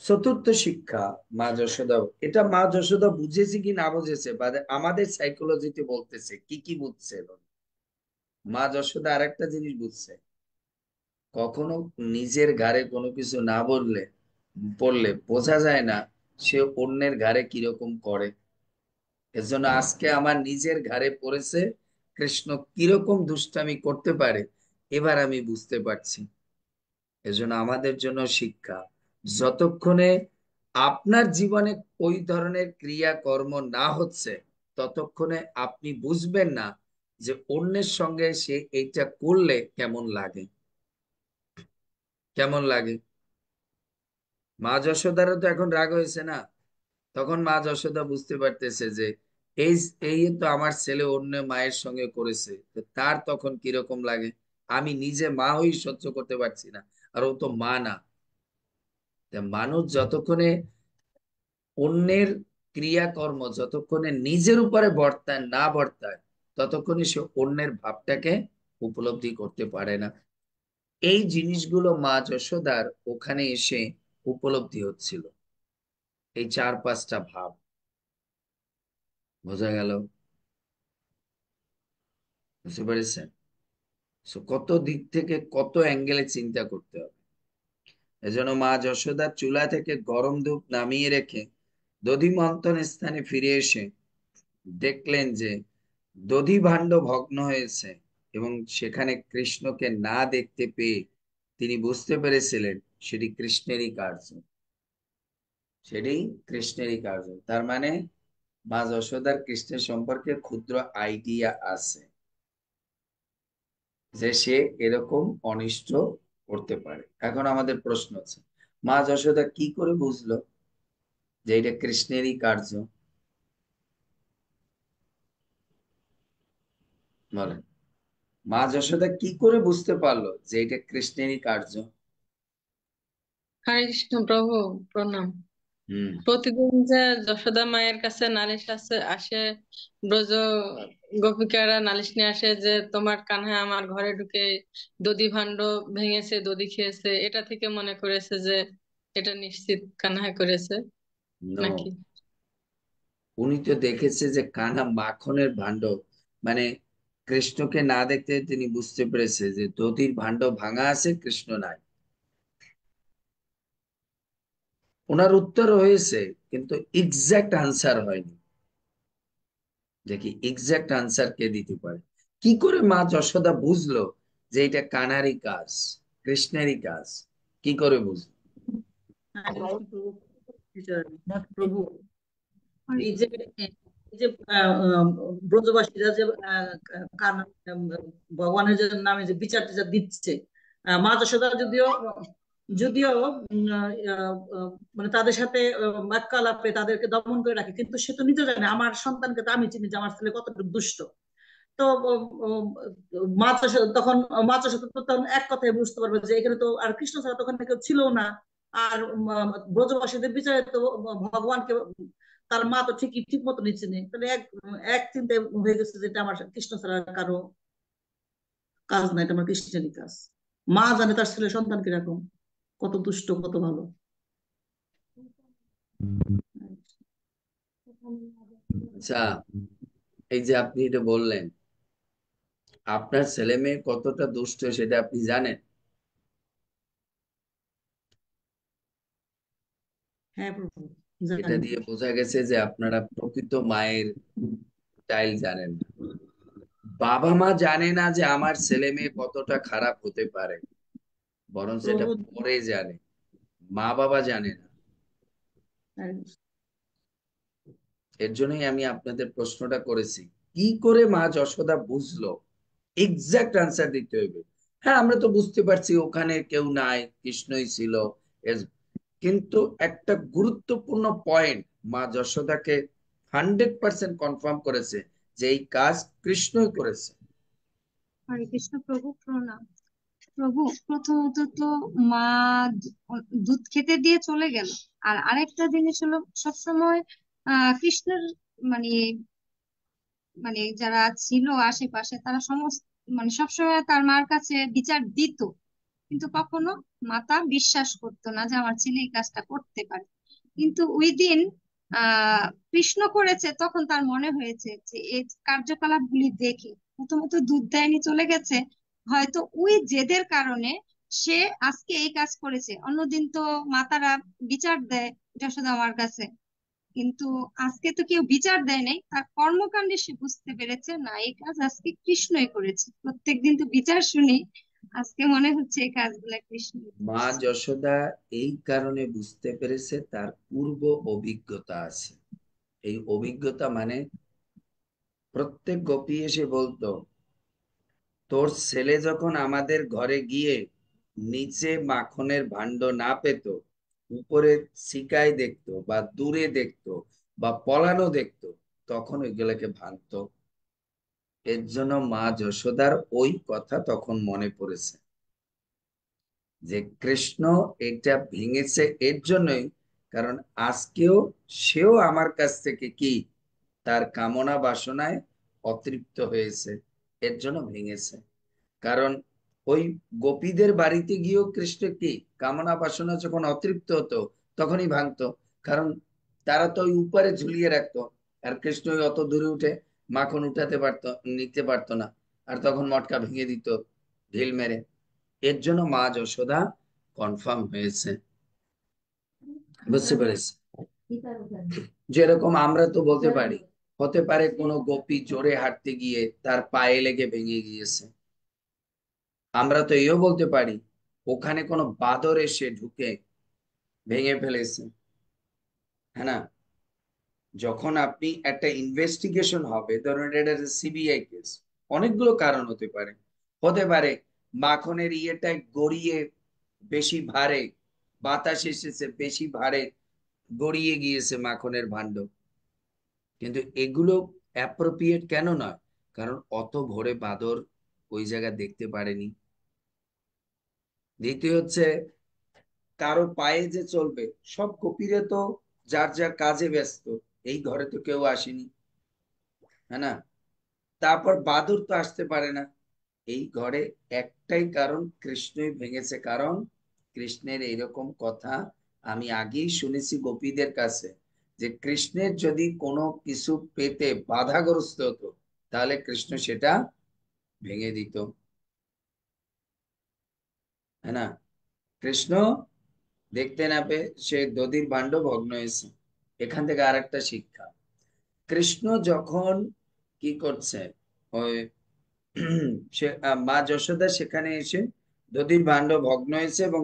চতুর্থ শিক্ষা মা যশোদা, এটা মা যশোদা বুঝেছে কি না বুঝেছে বা আমাদের সাইকোলজিতে বলতেছে কি কি বুঝছে। মা যশোদা আরেকটা জিনিস বুঝছে, কখনো নিজের ঘাড়ে কোনো কিছু না পড়লে বোঝা যায় না সে অন্যের ঘাড়ে কিরকম করে। এজন্য আজকে আমার নিজের ঘাড়ে পড়েছে, কৃষ্ণ কিরকম দুষ্টামি করতে পারে এবার আমি বুঝতে পারছি। এজন্য আমাদের জন্য শিক্ষা, যতক্ষণে আপনার জীবনে ওই ধরনের ক্রিয়াকর্ম না হচ্ছে ততক্ষণে আপনি বুঝবেন না যে অন্যের সঙ্গে সে এইটা করলে কেমন লাগে। কেমন লাগে? মা যশোদারও তো এখন রাগ হয়েছে না, তখন মা যশোদা বুঝতে পারতেছে যে এই এই তো আমার ছেলে অন্য মায়ের সঙ্গে করেছে, তো তার তখন কিরকম লাগে। আমি নিজে মা হই সহ্য করতে পারছি না, আর ও তো মা না। তা মানুষ যতক্ষণে অন্যের ক্রিয়াকর্ম যতক্ষণে নিজের উপরে বর্তায় ততক্ষণে সে অন্যের ভাবটাকে উপলব্ধি করতে পারে না। এই জিনিসগুলো মা যশোদার ওখানে এসে উপলব্ধি হচ্ছিল, এই 4-5টা ভাব। বোঝা গেল? বুঝতে পেরেছেন? কত দিক থেকে কত অ্যাঙ্গেলে চিন্তা করতে হবে। এজন্য মা যশোদা চুলা থেকে গরম দুধ নামিয়ে রেখে দধি মন্থন স্থানে ফিরে এসে দেখলেন যে দধি ভাণ্ড ভগ্ন হয়েছে, এবং সেখানে কৃষ্ণকে না দেখতে পেয়ে তিনি বুঝতে পেরেছিলেন সেটি কৃষ্ণেরই কার্য। সেটি কৃষ্ণেরই কার্য। তার মানে মা যশোদার কৃষ্ণের সম্পর্কে ক্ষুদ্র আইডিয়া আছে যে সে এরকম অনিষ্ট করতে পারে। এখন আমাদের প্রশ্ন আছে, মা যশোদা কি করে বুঝলো যে এটা কৃষ্ণেরই কার্য? বলেন, মা যশোদা কি করে বুঝতে পারলো যে এটা কৃষ্ণেরই কার্য? হরে কৃষ্ণ প্রভু, প্রণাম। হুম। প্রতিদিন যে যশোদা মায়ের কাছে নালিশ আসে, ব্রজ গোপিকারা নালিশ নিয়ে আসে যে তোমার কানহা আমার ঘরে ঢুকে দধি ভাণ্ড ভেঙেছে, দধি খেয়েছে, এটা থেকে মনে করেছে যে এটা নিশ্চিত কানহা করেছে নো, নাকি? উনি তো দেখেছে যে কানহা মাখনের ভাণ্ড, মানে কৃষ্ণকে না দেখতে তিনি বুঝতে পেরেছে যে দধির ভাণ্ড ভাঙা আছে, কৃষ্ণ নাই। ওনার উত্তর হয়েছে, কিন্তু এক্সাক্ট আনসার হয়নি। দেখি এক্সাক্ট আনসার কে দিতে পারে। কি করে মা যশোদা বুঝলো যে এটা কানারই কাজ, কৃষ্ণেরই কাজ? কি করে বুঝলো? প্রভু, এই যে এই যে ব্রজবাসীরা যে ভগবানের যে নামে যে বিচার টিচার দিচ্ছে, মা যশোদা যদিও যদিও মানে তাদের সাথে বাক্যালাপে তাদেরকে দমন করে রাখে, কিন্তু সে তো নিজে জানে আমার সন্তানকে তো আমি চিনি যে আমার ছেলে কতটুকু দুষ্ট। তো মা যশোদা তখন মা যশোদা তো তখন এক কথায় বুঝতে পারবে যে এখানে তো আর কৃষ্ণ ছাড়া তো ওখানে কেউ ছিল না। আর ব্রজবাসীদের বিচারে তো ভগবানকে তার মা তো ঠিকই ঠিক মতো নিচ্ছে নেই, তাহলে এক এক চিন্তায় হয়ে গেছে যে এটা আমার কৃষ্ণ ছাড়া কারো কাজ না, এটা আমার কৃষ্ণেরই কাজ। মা জানে তার ছেলে সন্তান কিরকম, কত দুষ্ট কত ভালো। আচ্ছা, এই যে আপনি এটা বললেন আপনার ছেলে মেয়ে কতটা দুষ্ট সেটা আপনি জানেন? হ্যাঁ প্রভু, এটা জানি। দিয়ে বোঝা গেছে যে আপনারা প্রকৃত মায়ের স্টাইল জানেন না। বাবা মা জানে না যে আমার ছেলে মেয়ে কতটা খারাপ হতে পারে, বরং সেটা প্রভু, পরে জানে। মা বাবা জানে না। এর জন্যই আমি আপনাদের প্রশ্নটা করেছি, কি করে মা যশোদা বুঝলো? এক্সাক্ট আনসার দিতে হইবে। হ্যাঁ, আমরা তো বুঝতে পারছি ওখানে কেউ নাই, কৃষ্ণই ছিল। কিন্তু একটা গুরুত্বপূর্ণ পয়েন্ট মা যশোদাকে 100% কনফার্ম করেছে যে এই কাজ কৃষ্ণই করেছে। হরে কৃষ্ণ প্রভু, প্রণাম। প্রভু, প্রথমত তো মা দুধ খেতে দিয়ে চলে গেল। আর আরেকটা জিনিস হলো, সবসময় কৃষ্ণের মানে মানে যারা ছিল আশেপাশে তারা সমস্ত মানে সবসময় তার মার কাছে বিচার দিত, কিন্তু কখনো মাতা বিশ্বাস করতো না যে আমার ছেলে এই কাজটা করতে পারে। কিন্তু ওই দিন কৃষ্ণ করেছে, তখন তার মনে হয়েছে যে এই কার্যকলাপ গুলি দেখে প্রথমত দুধ দেয়নি চলে গেছে, হয়তো ওই জেদের কারণে সে আজকে এই কাজ করেছে, অন্যদিন তো মাতারা বিচার দেয় যশোদা আমার কাছে, কিন্তু আজকে তো কেউ বিচার দেয় নাই, তার কর্মকাণ্ডে সে বুঝতে পেরেছে না এই কাজ আজকে কৃষ্ণই করেছে। প্রত্যেকদিন তো বিচার শুনি, আজকে মনে হচ্ছে এই কাজগুলা কৃষ্ণ মা করছে। যশোদা এই কারণে বুঝতে পেরেছে তার পূর্ব অভিজ্ঞতা আছে। এই অভিজ্ঞতা মানে প্রত্যেক গোপী এসে বলতো, তোর ছেলে যখন আমাদের ঘরে গিয়ে নিচে মাখনের ভাণ্ড না পেত, উপরে সিকাই দেখতো বা দূরে দেখতো বা পলানো দেখতো, তখন ওইগুলোকে ভাঙতো। এর জন্য মা যশোদার ওই কথা তখন মনে পড়েছে যে কৃষ্ণ এটা ভেঙেছে এর জন্যই, কারণ আজকেও সেও আমার কাছ থেকে কি তার কামনা বাসনায় অতৃপ্ত হয়েছে, এর জন্য ভেঙেছে। কারণ ওই গোপীদের বাড়িতে গিয়েও কৃষ্ণ কি কামনা বাসনা যখন অতৃপ্ত হতো তখনই ভাঙতো, কারণ তারা তো ওই উপরে ঝুলিয়ে রাখতো, আর কৃষ্ণ ওই অত দূরে উঠে মাখন উঠাতে পারতো, নিতে পারতো না, আর তখন মটকা ভেঙে দিত ঢিল মেরে। এর জন্য মা যশোদা কনফার্ম হয়েছে, বুঝতে পেরেছি। যেরকম আমরা তো বলতে পারি, হতে পারে কোনো গোপী জোরে হাঁটতে গিয়ে তার পায়ে লেগে ভেঙে গিয়েছে। আমরা তো এও বলতে পারি ওখানে কোনো বাদর এসে ঢুকে ভেঙে ফেলেছে, হ্যাঁ না? যখন আপনি একটা ইনভেস্টিগেশন হবে, ধরুন এটা সিবিআই কেস, অনেকগুলো কারণ হতে পারে। হতে পারে মাখনের ইয়েটায় গড়িয়ে বেশি ভারে, বাতাস এসেছে বেশি ভারে, গড়িয়ে গিয়েছে মাখনের ভাণ্ড। কিন্তু এগুলো অ্যাপ্রোপ্রিয়েট কেন নয়? কারণ অত ভোরে বাদর ওই জায়গা দেখতে পারেনি। দ্বিতীয় হচ্ছে, কারো পায়ে যে চলবে, সব কপিরে তো যার যার কাজে ব্যস্ত, এই ঘরে তো কেউ আসেনি, হ্যাঁ না? তারপর বাদুর তো আসতে পারে না। এই ঘরে একটাই কারণ, কৃষ্ণই ভেঙেছে। কারণ কৃষ্ণের এইরকম কথা আমি আগেই শুনেছি গোপীদের কাছে, যে কৃষ্ণের যদি কোনো কিছু পেতে বাধাগ্রস্ত হতো তাহলে কৃষ্ণ সেটা ভেঙে দিত, হ্যাঁ না? কৃষ্ণ দেখতে না পেয়ে সে দধির ভাণ্ড ভগ্ন হয়েছে। এখান থেকে আর একটা শিক্ষা, কৃষ্ণ যখন কি করছে, ওই সে মা যশোদা সেখানে এসে দধির ভাণ্ড ভগ্ন হয়েছে এবং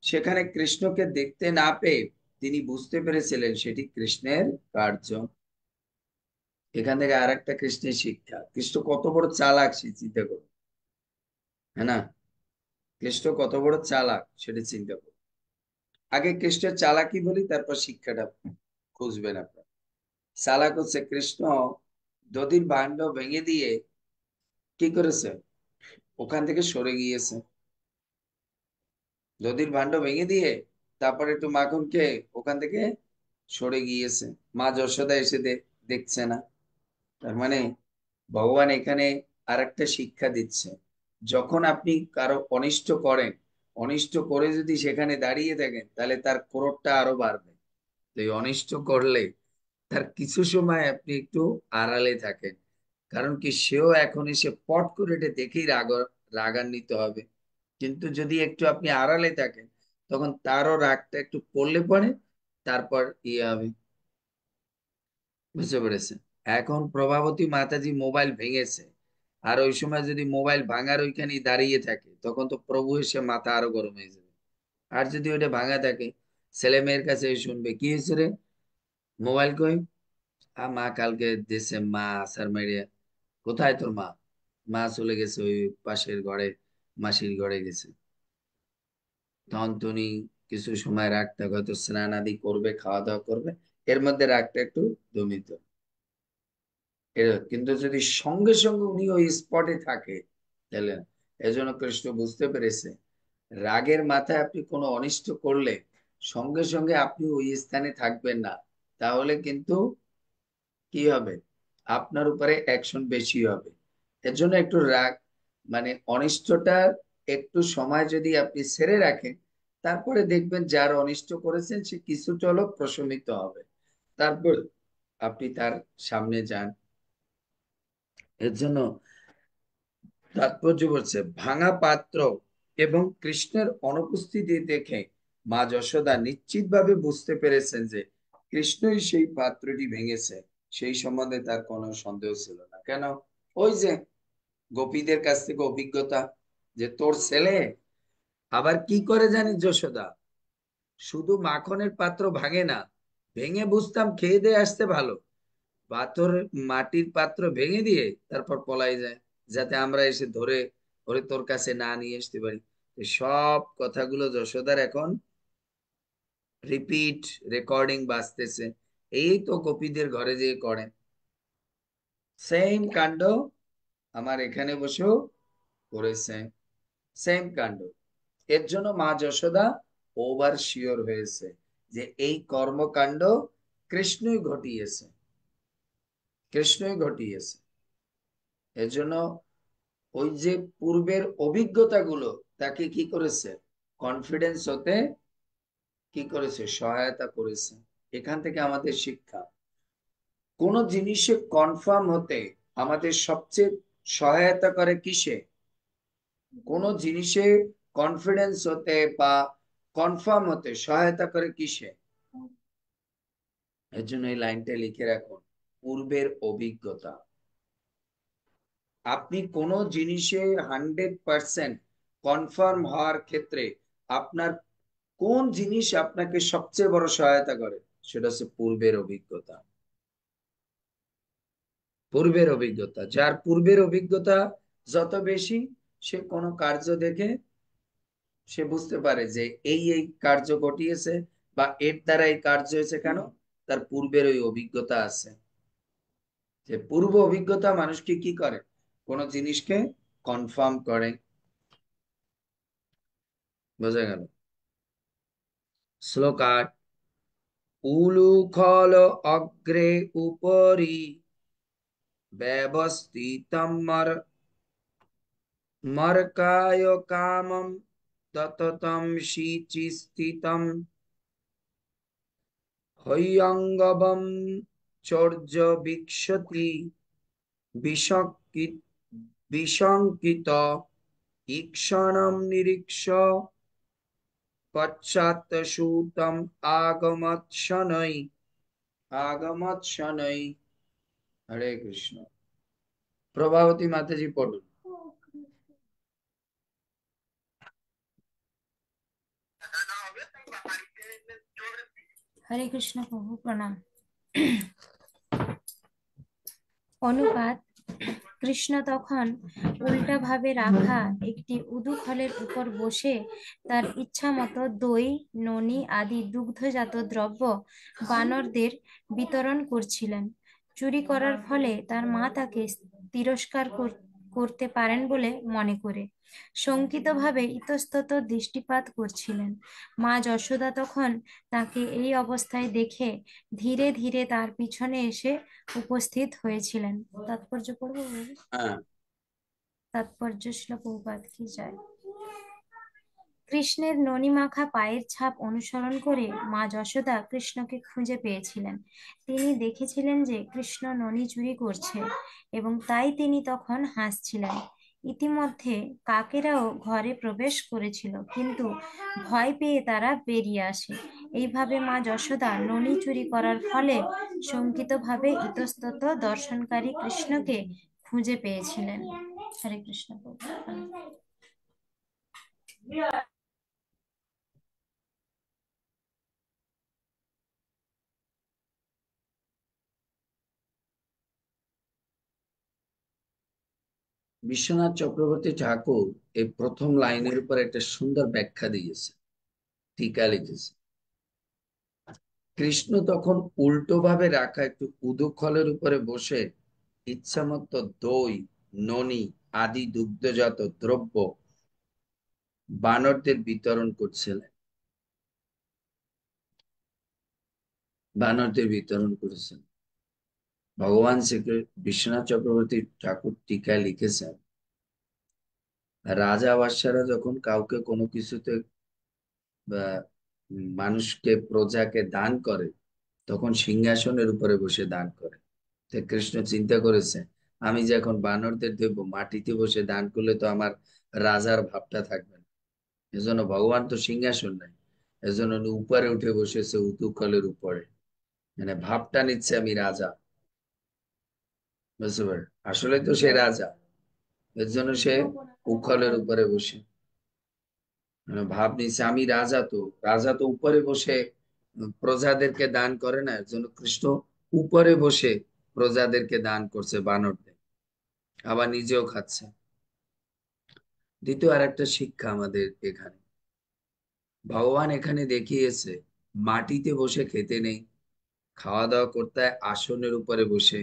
সেখানে কৃষ্ণকে দেখতে না পেয়ে তিনি বুঝতে পেরেছিলেন সেটি কৃষ্ণের কার্য। এখান থেকে আর একটা কৃষ্ণের শিক্ষা, কৃষ্ণ কত বড় চালাক সে চিন্তা করো, হ্যাঁ না? কৃষ্ণ কত বড় চালাক সেটা চিন্তা করো। আগে কৃষ্ণের চালাকি বলি, তারপর শিক্ষাটা খুঁজবেন আপনার। চালাক হচ্ছে কৃষ্ণ দধির ভাণ্ড ভেঙে দিয়ে কি করেছে, ওখান থেকে সরে গিয়েছে। দধির ভাণ্ড ভেঙে দিয়ে তারপর একটু মাখন খেয়ে ওখান থেকে সরে গিয়েছে। মা যশোদা এসে দেখছে না। তার মানে ভগবান এখানে আর একটা শিক্ষা দিচ্ছে, যখন আপনি কারো অনিষ্ট করেন, অনিষ্ট করে যদি সেখানে দাঁড়িয়ে থাকেন তাহলে তার ক্রোধটা আরো বাড়বে। তো এই অনিষ্ট করলে তার কিছু সময় আপনি একটু আড়ালে থাকেন, কারণ কি সেও এখন এসে পট করে এটা দেখেই রাগান্বিত হবে। কিন্তু যদি একটু আপনি আড়ালে থাকেন, তখন তারও রাগটা একটু পড়লে পরে তারপর ইয়ে হবে, বুঝতে পেরেছেন? এখন প্রভাবতী মাতাজি মোবাইল ভেঙেছে, আর ওই সময় যদি মোবাইল ভাঙার ওইখানে দাঁড়িয়ে থাকে তখন তো প্রভু এসে মাথা আরো গরম হয়ে যাবে। আর যদি ওইটা ভাঙা থাকে, ছেলে মেয়ের কাছে শুনবে, কি হয়েছে রে, মোবাইল কই? মা কালকে দেশে, মা আসার মেরিয়া। কোথায় তোর মা? মা চলে গেছে ওই পাশের ঘরে, মাসির ঘরে গেছে। তখন তুমি কিছু সময় রাগটা হয়তো স্নান আদি করবে, খাওয়া দাওয়া করবে, এর মধ্যে রাগটা একটু দমিত। কিন্তু যদি সঙ্গে সঙ্গে উনি ওই স্পটে থাকে তাহলে না। এজন্য কৃষ্ণ বুঝতে পেরেছে, রাগের মাথায় আপনি কোনো অনিষ্ট করলে সঙ্গে সঙ্গে আপনি ওই স্থানে থাকবেন না, তাহলে কিন্তু কি হবে, আপনার উপরে অ্যাকশন বেশি হবে। এর জন্য একটু রাগ মানে অনিষ্টটা একটু সময় যদি আপনি ছেড়ে রাখেন, তারপরে দেখবেন যার অনিষ্ট করেছেন সে কিছুটা হলেও প্রশমিত হবে, তারপর আপনি তার সামনে যান। এর জন্য তাৎপর্য বলছে, ভাঙা পাত্র এবং কৃষ্ণের অনুপস্থিতি দেখে মা যশোদা নিশ্চিতভাবে বুঝতে পেরেছেন যে কৃষ্ণই সেই পাত্রটি ভেঙেছে। সেই সম্বন্ধে তার কোনো সন্দেহ ছিল না। কেন? ওই যে গোপীদের কাছ থেকে অভিজ্ঞতা, যে তোর ছেলে আবার কি করে জানিস যশোদা, শুধু মাখনের পাত্র ভাঙে না, ভেঙে বুঝতাম খেয়ে দিয়ে আসতে ভালো, পাথর মাটির পাত্র ভেঙে দিয়ে তারপর পলাই যায়, যাতে আমরা এসে ধরে ওরে তোর কাছে না নিয়ে আসতে পারি। সব কথাগুলো যশোদার এখন রিপিট রেকর্ডিং বাজতেছে। এই তো গোপীদের ঘরে যেয়ে করেন সেম কাণ্ড, আমার এখানে বসেও করেছে সেম কাণ্ড। এর জন্য মা যশোদা ওভার শিওর হয়েছে যে এই কর্মকাণ্ড কৃষ্ণই ঘটিয়েছে, কৃষ্ণই ঘটিয়েছে। এর জন্য ওই যে পূর্বের অভিজ্ঞতাগুলো তাকে কি করেছে, কনফিডেন্স হতে কি করেছে, সহায়তা করেছে। এখান থেকে আমাদের শিক্ষা, কোন জিনিসে কনফার্ম হতে আমাদের সবচেয়ে সহায়তা করে কিসে, কোন জিনিসে কনফিডেন্স হতে বা কনফার্ম হতে সহায়তা করে কিসে। এর জন্য এই লাইনটা লিখে রাখুন, পূর্বের অভিজ্ঞতা। আপনি কোন জিনিসে 100% কনফার্ম হওয়ার ক্ষেত্রে আপনার কোন জিনিস আপনাকে সবচেয়ে বড় সহায়তা করে, সেটা হচ্ছে পূর্বের অভিজ্ঞতা। পূর্বের অভিজ্ঞতা, যার পূর্বের অভিজ্ঞতা যত বেশি, সে কোনো কার্য দেখে সে বুঝতে পারে যে এই এই কার্য ঘটিয়েছে বা এর দ্বারা এই কার্য হয়েছে, কেন? তার পূর্বের ওই অভিজ্ঞতা আছে। যে পূর্ব অভিজ্ঞতা মানুষকে কি করে, কোন জিনিসকে কনফার্ম করে। বোঝা গেল? শ্লোক ৮, উলুখল অগ্রে উপরি ব্যবস্থিতম মর্কায় কামম তততম শিচিস্থিতম হৈয়ঙ্গবম চর্য বিক্ষতি বিশঙ্কিত বিশঙ্কিত ঈক্ষণম নিরীক্ষ পশ্চাৎ সুতম আগমৎ শনৈ আগমৎ শনৈ। হরে কৃষ্ণ। প্রভাবতী মাতাজি পড়ুন। হরে কৃষ্ণ প্রভু প্রণাম। অনুবাদ। কৃষ্ণ তখন উল্টাভাবে রাখা একটি উদুখলের উপর বসে তার ইচ্ছামতো দই, ননি আদি দুগ্ধজাত দ্রব্য বানরদের বিতরণ করছিলেন। চুরি করার ফলে তার মা তাকে তিরস্কার করতে পারেন বলে মনে করে শঙ্কিতভাবে ইতস্তত দৃষ্টিপাত করছিলেন। মা যশোদা তখন তাকে এই অবস্থায় দেখে ধীরে ধীরে তার পিছনে এসে উপস্থিত হয়েছিলেন। তাৎপর্য পড়বো? হ্যাঁ। তাৎপর্য শ্রীল প্রভুপাদ কি জয়। কৃষ্ণের ননিমাখা পায়ের ছাপ অনুসরণ করে মা যশোদা কৃষ্ণকে খুঁজে পেয়েছিলেন। তিনি দেখেছিলেন যে কৃষ্ণ ননি চুরি করছে এবং তাই তিনি তখন হাসছিলেন। ইতিমধ্যে কাকেরাও ঘরে প্রবেশ করেছিল, কিন্তু ভয় পেয়ে তারা বেরিয়ে আসে। এইভাবে মা যশোদা ননি চুরি করার ফলে শঙ্কিতভাবে ইতস্তত দর্শনকারী কৃষ্ণকে খুঁজে পেয়েছিলেন। হরে কৃষ্ণ। বিশ্বনাথ চক্রবর্তী ঠাকুর এই প্রথম লাইনের উপর একটা সুন্দর ব্যাখ্যা দিয়েছে, টিকা লিখেছে। কৃষ্ণ তখন উল্টো ভাবে রাখা একটু উদুখলের উপরে বসে ইচ্ছামতো দই, ননি আদি দুগ্ধজাত দ্রব্য বানরদের বিতরণ করছিলেন, বানরদের বিতরণ করেছেন। ভগবান বিশ্বনাথ চক্রবর্তী ঠাকুর টিকায় লিখেছেন, রাজা বাদশারা যখন কাউকে কোনো কিছুতে বা মানুষকে প্রজাকে দান করে, তখন সিংহাসনের উপরে বসে দান করে। তো কৃষ্ণ চিন্তা করেছে, আমি যে এখন বানরদের দেব, মাটিতে বসে দান করলে তো আমার রাজার ভাবটা থাকবে না, এজন্য ভগবান তো সিংহাসন নাই, এজন্য উনি উপরে উঠে বসেছে উতুকলের উপরে, মানে ভাবটা নিচ্ছে আমি রাজা। বুঝতে পারে, আসলে তো সে রাজা, এর জন্য সে উখলের উপরে বসে মানে ভাব নিচ্ছে আমি রাজা। তো রাজা তো উপরে বসে প্রজাদেরকে দান করে না, এর জন্য কৃষ্ণ উপরে বসে প্রজাদেরকে দান করছে বানরদের, আবার নিজেও খাচ্ছে। দ্বিতীয় আর একটা শিক্ষা আমাদের এখানে, ভগবান এখানে দেখিয়েছে মাটিতে বসে খেতে নেই, খাওয়া দাওয়া করতে হয় আসনের উপরে বসে।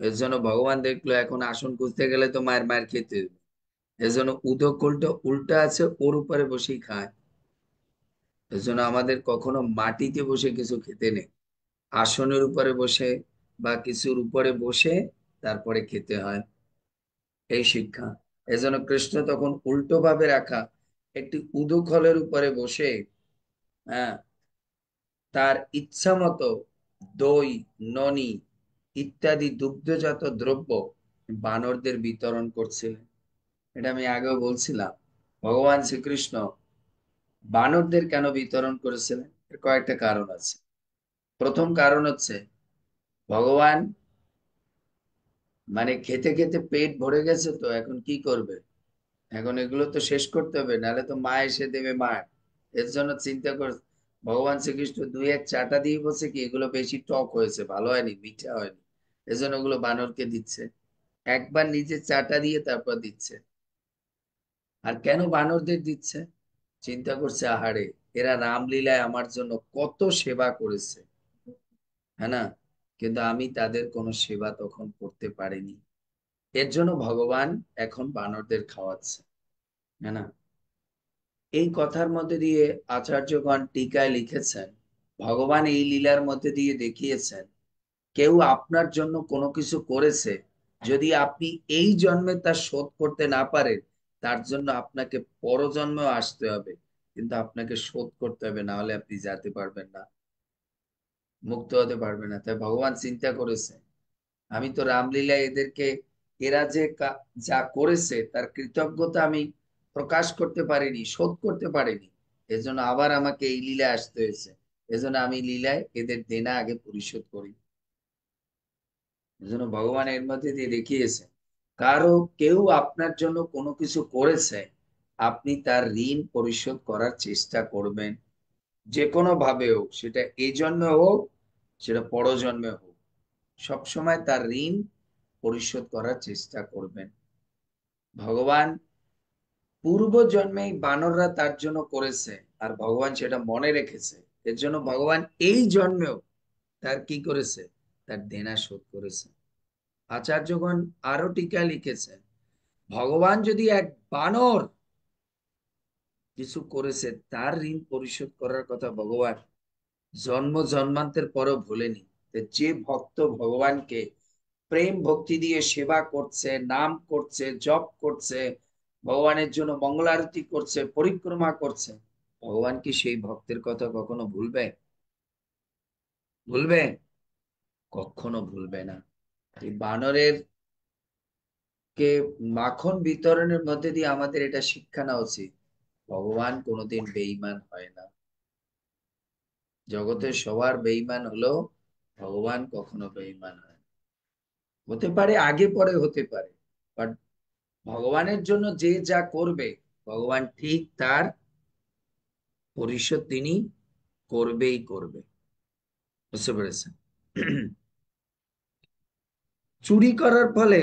এর জন্য ভগবান দেখলো এখন আসন খুঁজতে গেলে তো মায়ের মায়ের খেতে হবে, এর জন্য উদকলটা উল্টা আছে, ওর উপরে বসেই খায়। এর জন্য আমাদের কখনো মাটিতে বসে কিছু খেতে নেই, আসনের উপরে বসে বা কিছুর উপরে বসে তারপরে খেতে হয়, এই শিক্ষা। এজন্য কৃষ্ণ তখন উল্টো ভাবে রাখা একটি উদুখলের উপরে বসে, হ্যাঁ, তার ইচ্ছা মতো দই, ননি ইত্যাদি দুগ্ধজাত দ্রব্য বানরদের বিতরণ করছিলেন। এটা আমি আগেও বলছিলাম, ভগবান শ্রীকৃষ্ণ বানরদের কেন বিতরণ করেছিলেন, এর কয়েকটা কারণ আছে। প্রথম কারণ হচ্ছে ভগবান মানে খেতে খেতে পেট ভরে গেছে, তো এখন কি করবে, এখন এগুলো তো শেষ করতে হবে, নাহলে তো মা এসে দেবে মার। এর জন্য চিন্তা কর, ভগবান শ্রীকৃষ্ণ দুই এক চাটা দিয়ে বলছে কি এগুলো বেশি টক হয়েছে, ভালো হয়নি, মিঠা হয়নি, এজন্য ওগুলো বানরকে দিচ্ছে। একবার নিজে চাটা দিয়ে তারপর দিচ্ছে। আর কেন বানরদের দিচ্ছে, চিন্তা করছে আহারে এরা রামলীলায় আমার জন্য কত সেবা করেছে, হ্যাঁ না, কিন্তু আমি তাদের কোনো সেবা তখন করতে পারিনি, এর জন্য ভগবান এখন বানরদের খাওয়াচ্ছে, হ্যাঁ না। এই কথার মধ্যে দিয়ে আচার্যগণ টিকায় লিখেছেন, ভগবান এই লীলার মধ্যে দিয়ে দেখিয়েছেন কেউ আপনার জন্য কোনো কিছু করেছে, যদি আপনি এই জন্মে তার শোধ করতে না পারেন, তার জন্য আপনাকে পরজন্মেও আসতে হবে, কিন্তু আপনাকে শোধ করতে হবে, না হলে আপনি যেতে পারবেন না, মুক্ত হতে পারবেন না। তাই ভগবান চিন্তা করেছে আমি তো রামলীলায় এদেরকে, এরা যে যা করেছে তার কৃতজ্ঞতা আমি প্রকাশ করতে পারিনি, শোধ করতে পারিনি, এজন্য আবার আমাকে এই লীলায় আসতে হয়েছে, এজন্য আমি লীলায় এদের দেনা আগে পরিশোধ করি। এজন্য ভগবান এর মধ্যে দিয়ে দেখিয়েছে কারো কেউ আপনার জন্য কোনো কিছু করেছে, আপনি তার ঋণ পরিশোধ করার চেষ্টা করবেন, যে কোনো ভাবে হোক, সেটা এই জন্মে হোক সেটা পরজন্মে হোক, সবসময় তার ঋণ পরিশোধ করার চেষ্টা করবেন। ভগবান পূর্ব জন্মেই বানররা তার জন্য করেছে, আর ভগবান সেটা মনে রেখেছে, এর জন্য ভগবান এই জন্মেও তার কি করেছে, তার দেনা শোধ করেছে। আচার্যগণ আরো টিকা লিখেছেন, ভগবান যদি এক বানর কিছু করেছে তার ঋণ পরিশোধ করার কথা ভগবান জন্ম জন্মান্তের পরেও ভুলেনি। যে ভক্ত ভগবানকে প্রেম ভক্তি দিয়ে সেবা করছে, নাম করছে, জপ করছে, ভগবানের জন্য মঙ্গলারতি করছে, পরিক্রমা করছে, ভগবান কি সেই ভক্তের কথা কখনো ভুলবে, ভুলবে? কখনো ভুলবে না। এই বানরের কে মাখন বিতরণের মধ্যে দিয়ে আমাদের এটা শিক্ষা নেওয়া উচিত, ভগবান কোনোদিন বেঈমান হয় না। জগতের সবার বেঈমান হলো, ভগবান কখনো বেঈমান হয় না। হতে পারে আগে পরে হতে পারে, বাট ভগবানের জন্য যে যা করবে ভগবান ঠিক তার পরিশোধ তিনি করবেই করবে। বুঝতে পেরেছেন? চুরি করার ফলে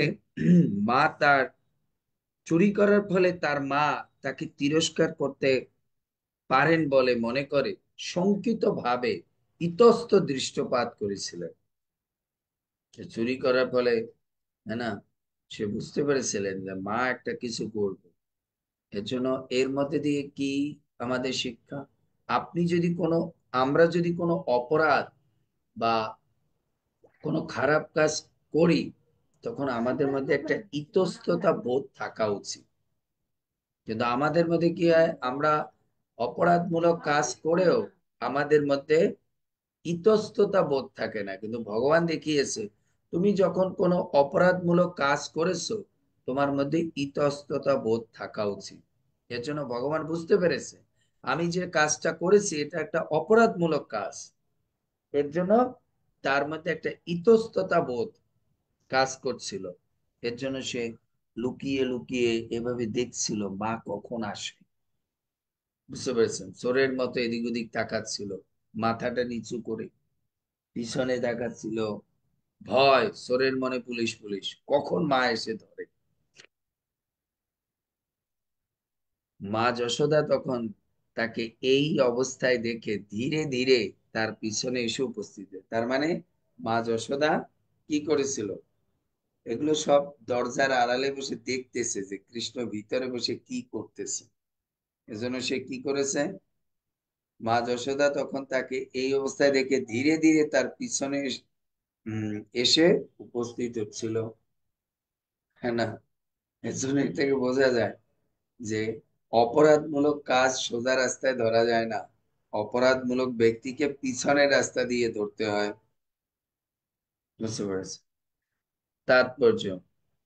মা তার চুরি করার ফলে তার মা তাকে তিরস্কার করতে পারেন বলে মনে করে শঙ্কিত ভাবে ইতস্ত দৃষ্টপাত করেছিলেন। চুরি করার ফলে, হ্যাঁ না, সে বুঝতে পেরেছিলেন যে মা একটা কিছু করবে। এর জন্য এর মধ্যে দিয়ে কি আমাদের শিক্ষা, আপনি যদি কোনো, আমরা যদি কোনো অপরাধ বা কোনো খারাপ কাজ করি, তখন আমাদের মধ্যে একটা ইতস্ততা বোধ থাকা উচিত। কিন্তু আমাদের মধ্যে কি হয়, আমরা অপরাধমূলক কাজ করেও আমাদের মধ্যে ইতস্ততা বোধ থাকে না। কিন্তু ভগবান দেখিয়েছে তুমি যখন কোনো অপরাধমূলক কাজ করেছো, তোমার মধ্যে ইতস্ততা বোধ থাকা উচিত। এর জন্য ভগবান বুঝতে পেরেছে আমি যে কাজটা করেছি এটা একটা অপরাধমূলক কাজ। এর জন্য তার মধ্যে একটা ইতস্ততা বোধ কাজ করছিল। এর জন্য সে লুকিয়ে লুকিয়ে এভাবে দেখছিল মা কখন আসে। বুঝতে পেরেছেন? চোরের মতো এদিক ওদিক তাকাচ্ছিল, মাথাটা নিচু করে পিছনে তাকাচ্ছিল। ভয়, চোরের মনে পুলিশ পুলিশ, কখন মা এসে ধরে। মা যশোদা তখন তাকে এই অবস্থায় দেখে ধীরে ধীরে তার পিছনে এসে উপস্থিত হয়। তার মানে মা যশোদা কি করেছিল, এগুলো সব দরজার আড়ালে বসে দেখতেছে যে কৃষ্ণ ভিতরে বসে কি করতেছে। এজন্য সে কি করেছে, মা যশোদা তখন তাকে এই অবস্থায় দেখে ধীরে ধীরে তার পিছনে এসে উপস্থিত হচ্ছিল। হ্যাঁ না? এজন্য এর থেকে বোঝা যায় যে অপরাধমূলক কাজ সোজা রাস্তায় ধরা যায় না, অপরাধমূলক ব্যক্তিকে পিছনের রাস্তা দিয়ে ধরতে হয়। বুঝতে পেরেছি? তাৎপর্য,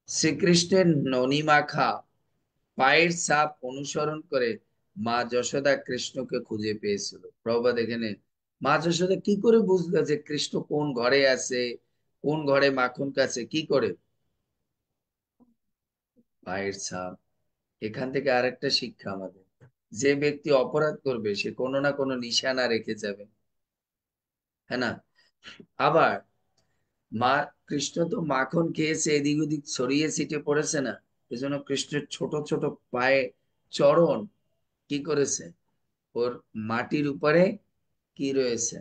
শ্রীকৃষ্ণের ননী মাখা পায়ের ছাপ অনুসরণ করে মা যশোদা কৃষ্ণকে খুঁজে পেয়েছিল। প্রভুপাদ এখানে মা যশোদা কি করে বুঝলো যে কৃষ্ণ কোন ঘরে আছে, কোন ঘরে মাখন কাছে, কি করে? পায়ের ছাপ। এখান থেকে আরেকটা শিক্ষা আমাদের, যে ব্যক্তি অপরাধ করবে সে কোনো না কোনো নিশানা রেখে যাবে। হ্যাঁ না? আবার মা কৃষ্ণ তো মাখন খেয়েছে, এদিক ওদিক ছড়িয়ে ছিটে পড়েছে না, এজন্য কৃষ্ণের ছোট ছোট পায়ে চরণ কি করেছে, ওর মাটির উপরে কি রয়েছে,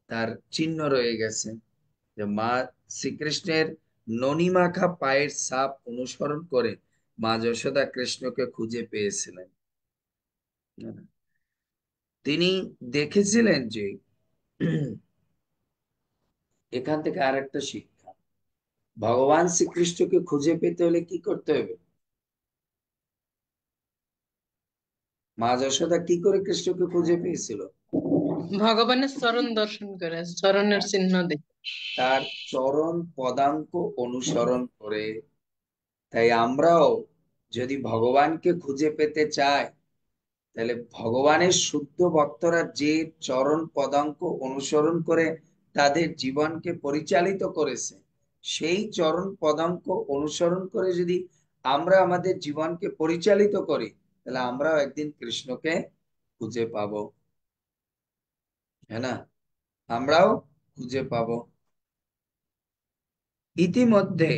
তার চিহ্ন রয়ে গেছে। যে মা শ্রীকৃষ্ণের ননী মাখা পায়ের ছাপ অনুসরণ করে মা যশোদা কৃষ্ণকে খুঁজে পেয়েছিলেন। তিনি দেখেছিলেন যে এখান থেকে আরেকটা শিক্ষা, ভগবান শ্রীকৃষ্ণকে খুঁজে পেতে হলে কি করতে হবে? মা যশোদা কি করে কৃষ্ণকে খুঁজে পেয়েছিল? ভগবানের চরণ দর্শন করে, চরণের চিহ্ন দেখে। তার চরণ পদাঙ্ক অনুসরণ করে। তাই আমরাও যদি ভগবানকে খুঁজে পেতে চাই, তাহলে ভগবানের শুদ্ধ ভক্তরা যে চরণ পদাঙ্ক অনুসরণ করে তাদের জীবনকে পরিচালিত করেছে, সেই চরণ পদাঙ্ক অনুসরণ করে যদি আমরা আমাদের জীবনকে পরিচালিত করি, তাহলে আমরাও একদিন কৃষ্ণকে খুঁজে পাবো। হ্যাঁ না? আমরাও খুঁজে পাবো। ইতিমধ্যে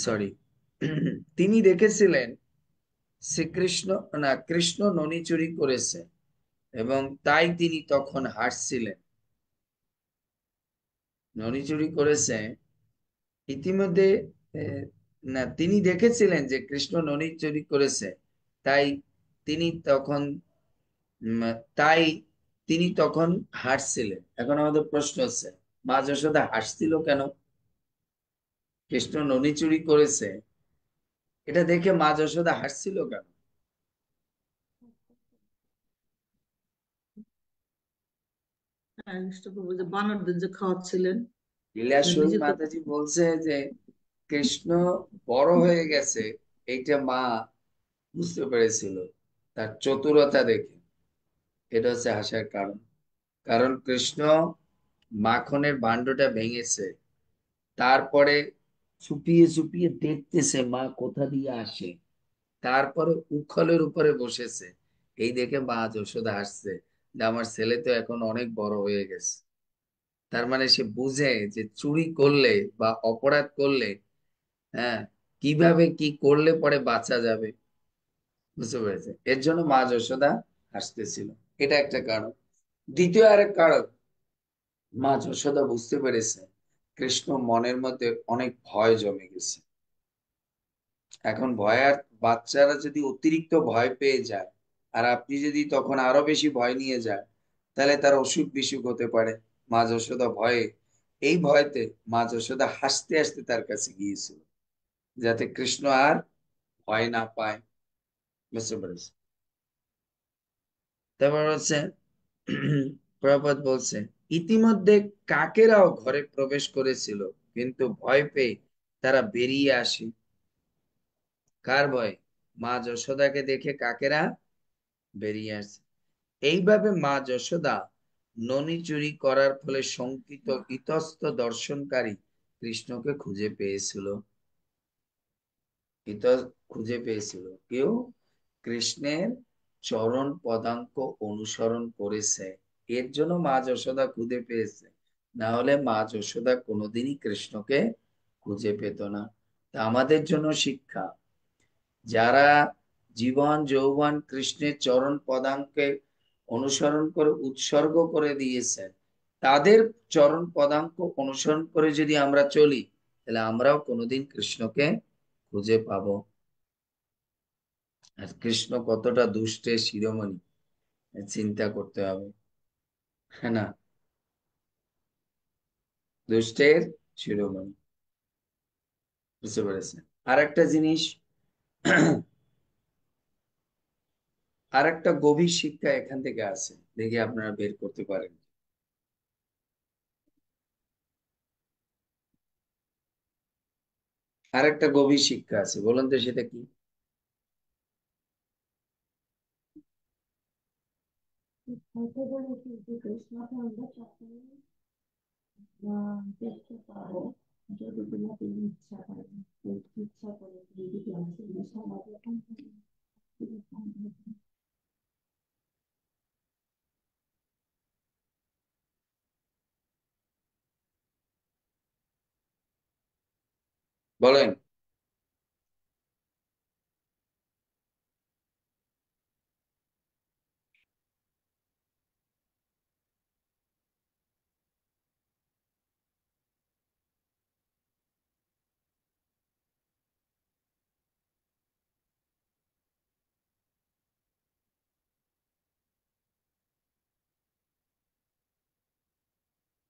সরি তিনি দেখেছিলেন শ্রীকৃষ্ণ, না কৃষ্ণ ননী চুরি করেছে, এবং তাই তিনি তখন হাসছিলেন। ননী চুরি করেছে ইতিমধ্যে, আহ, না তিনি দেখেছিলেন যে কৃষ্ণ ননী চুরি করেছে, তাই তিনি তখন উম, তাই তিনি তখন হাসছিলেন। এখন আমাদের প্রশ্ন হচ্ছে, মা যশোদা হাসছিল কেন? কৃষ্ণ ননী চুরি করেছে এটা দেখে মা যশোদা হাসছিল কেন? কৃষ্ণপ্রভু যে বানরদের যে খাওয়াচ্ছিলেন, লীলাসুর নিজে তো মাতাজি বলছে যে কৃষ্ণ বড় হয়ে গেছে, এইটা মা বুঝতে পেরেছিল তার চতুরতা দেখে। এটা হচ্ছে হাসার কারণ। কারণ কৃষ্ণ মাখনের ভাণ্ডটা ভেঙেছে, তারপরে চুপিয়ে চুপিয়ে দেখতেছে মা কোথা দিয়ে আসে, তারপরে উখলের উপরে বসেছে। এই দেখে মা যশোদা হাসছে যে আমার ছেলে তো এখন অনেক বড় হয়ে গেছে। তার মানে সে বুঝে যে চুরি করলে বা অপরাধ করলে, হ্যাঁ, কিভাবে কি করলে পরে বাঁচা যাবে। বুঝতে পেরেছে? এর জন্য মা যশোদা হাসতেছিল। এটা একটা কারণ। দ্বিতীয় আরেক কারণ, মা যশোদা বুঝতে পেরেছে কৃষ্ণ মনের মধ্যে অনেক ভয় জমে গেছে। এখন ভয়ার বাচ্চারা যদি অতিরিক্ত ভয় পেয়ে যায়, আর আপনি যদি তখন আরো বেশি ভয় নিয়ে যান, তাহলে তার অসুখ বিসুখ হতে পারে। মা যশোদা ভয়ে, এই ভয়তে মা যশোদা হাসতে হাসতে তার কাছে গিয়েছিল, যাতে কৃষ্ণ আর ভয় না পায়। বুঝতে পেরেছে? তারপর হচ্ছে প্রভুপাদ বলছে, ইতিমধ্যে কাকেরাও ঘরে প্রবেশ করেছিল, কিন্তু ভয় পেয়ে তারা বেরিয়ে আসে। কার ভয়? মা যশোদাকে দেখে কাকেরা বেরিয়ে আসছে। এইভাবে মা যশোদা ননি চুরি করার ফলে শঙ্কিত ইতস্ত দর্শনকারী কৃষ্ণকে খুঁজে পেয়েছিল। খুঁজে পেয়েছিল কেউ কৃষ্ণের চরণ পদাঙ্ক অনুসরণ করেছে, এর জন্য মা যশোদা খুঁজে পেয়েছে। না হলে মা যশোদা কোনোদিনই কৃষ্ণকে খুঁজে পেত না। তা আমাদের জন্য শিক্ষা, যারা জীবন যৌবন কৃষ্ণের চরণ পদাঙ্কে অনুসরণ করে উৎসর্গ করে দিয়েছেন, তাদের চরণ পদাঙ্ক অনুসরণ করে যদি আমরা চলি, তাহলে আমরাও কোনোদিন কৃষ্ণকে খুঁজে পাবো। আর কৃষ্ণ কতটা দুষ্টের শিরোমণি চিন্তা করতে হবে, হ্যাঁ না? দুষ্টের শিরোমণি, বুঝতে পেরেছেন? আর একটা জিনিস, আর একটা গভীর শিক্ষা এখান থেকে আছে, দেখি আপনারা বের করতে পারেন। আর একটা গভীর শিক্ষা আছে, বলুন তো সেটা কি? দেখতে পারো যদি তোমাকে ইচ্ছা করে, ইচ্ছা করে যদি আমাকে সমাজে বলেন।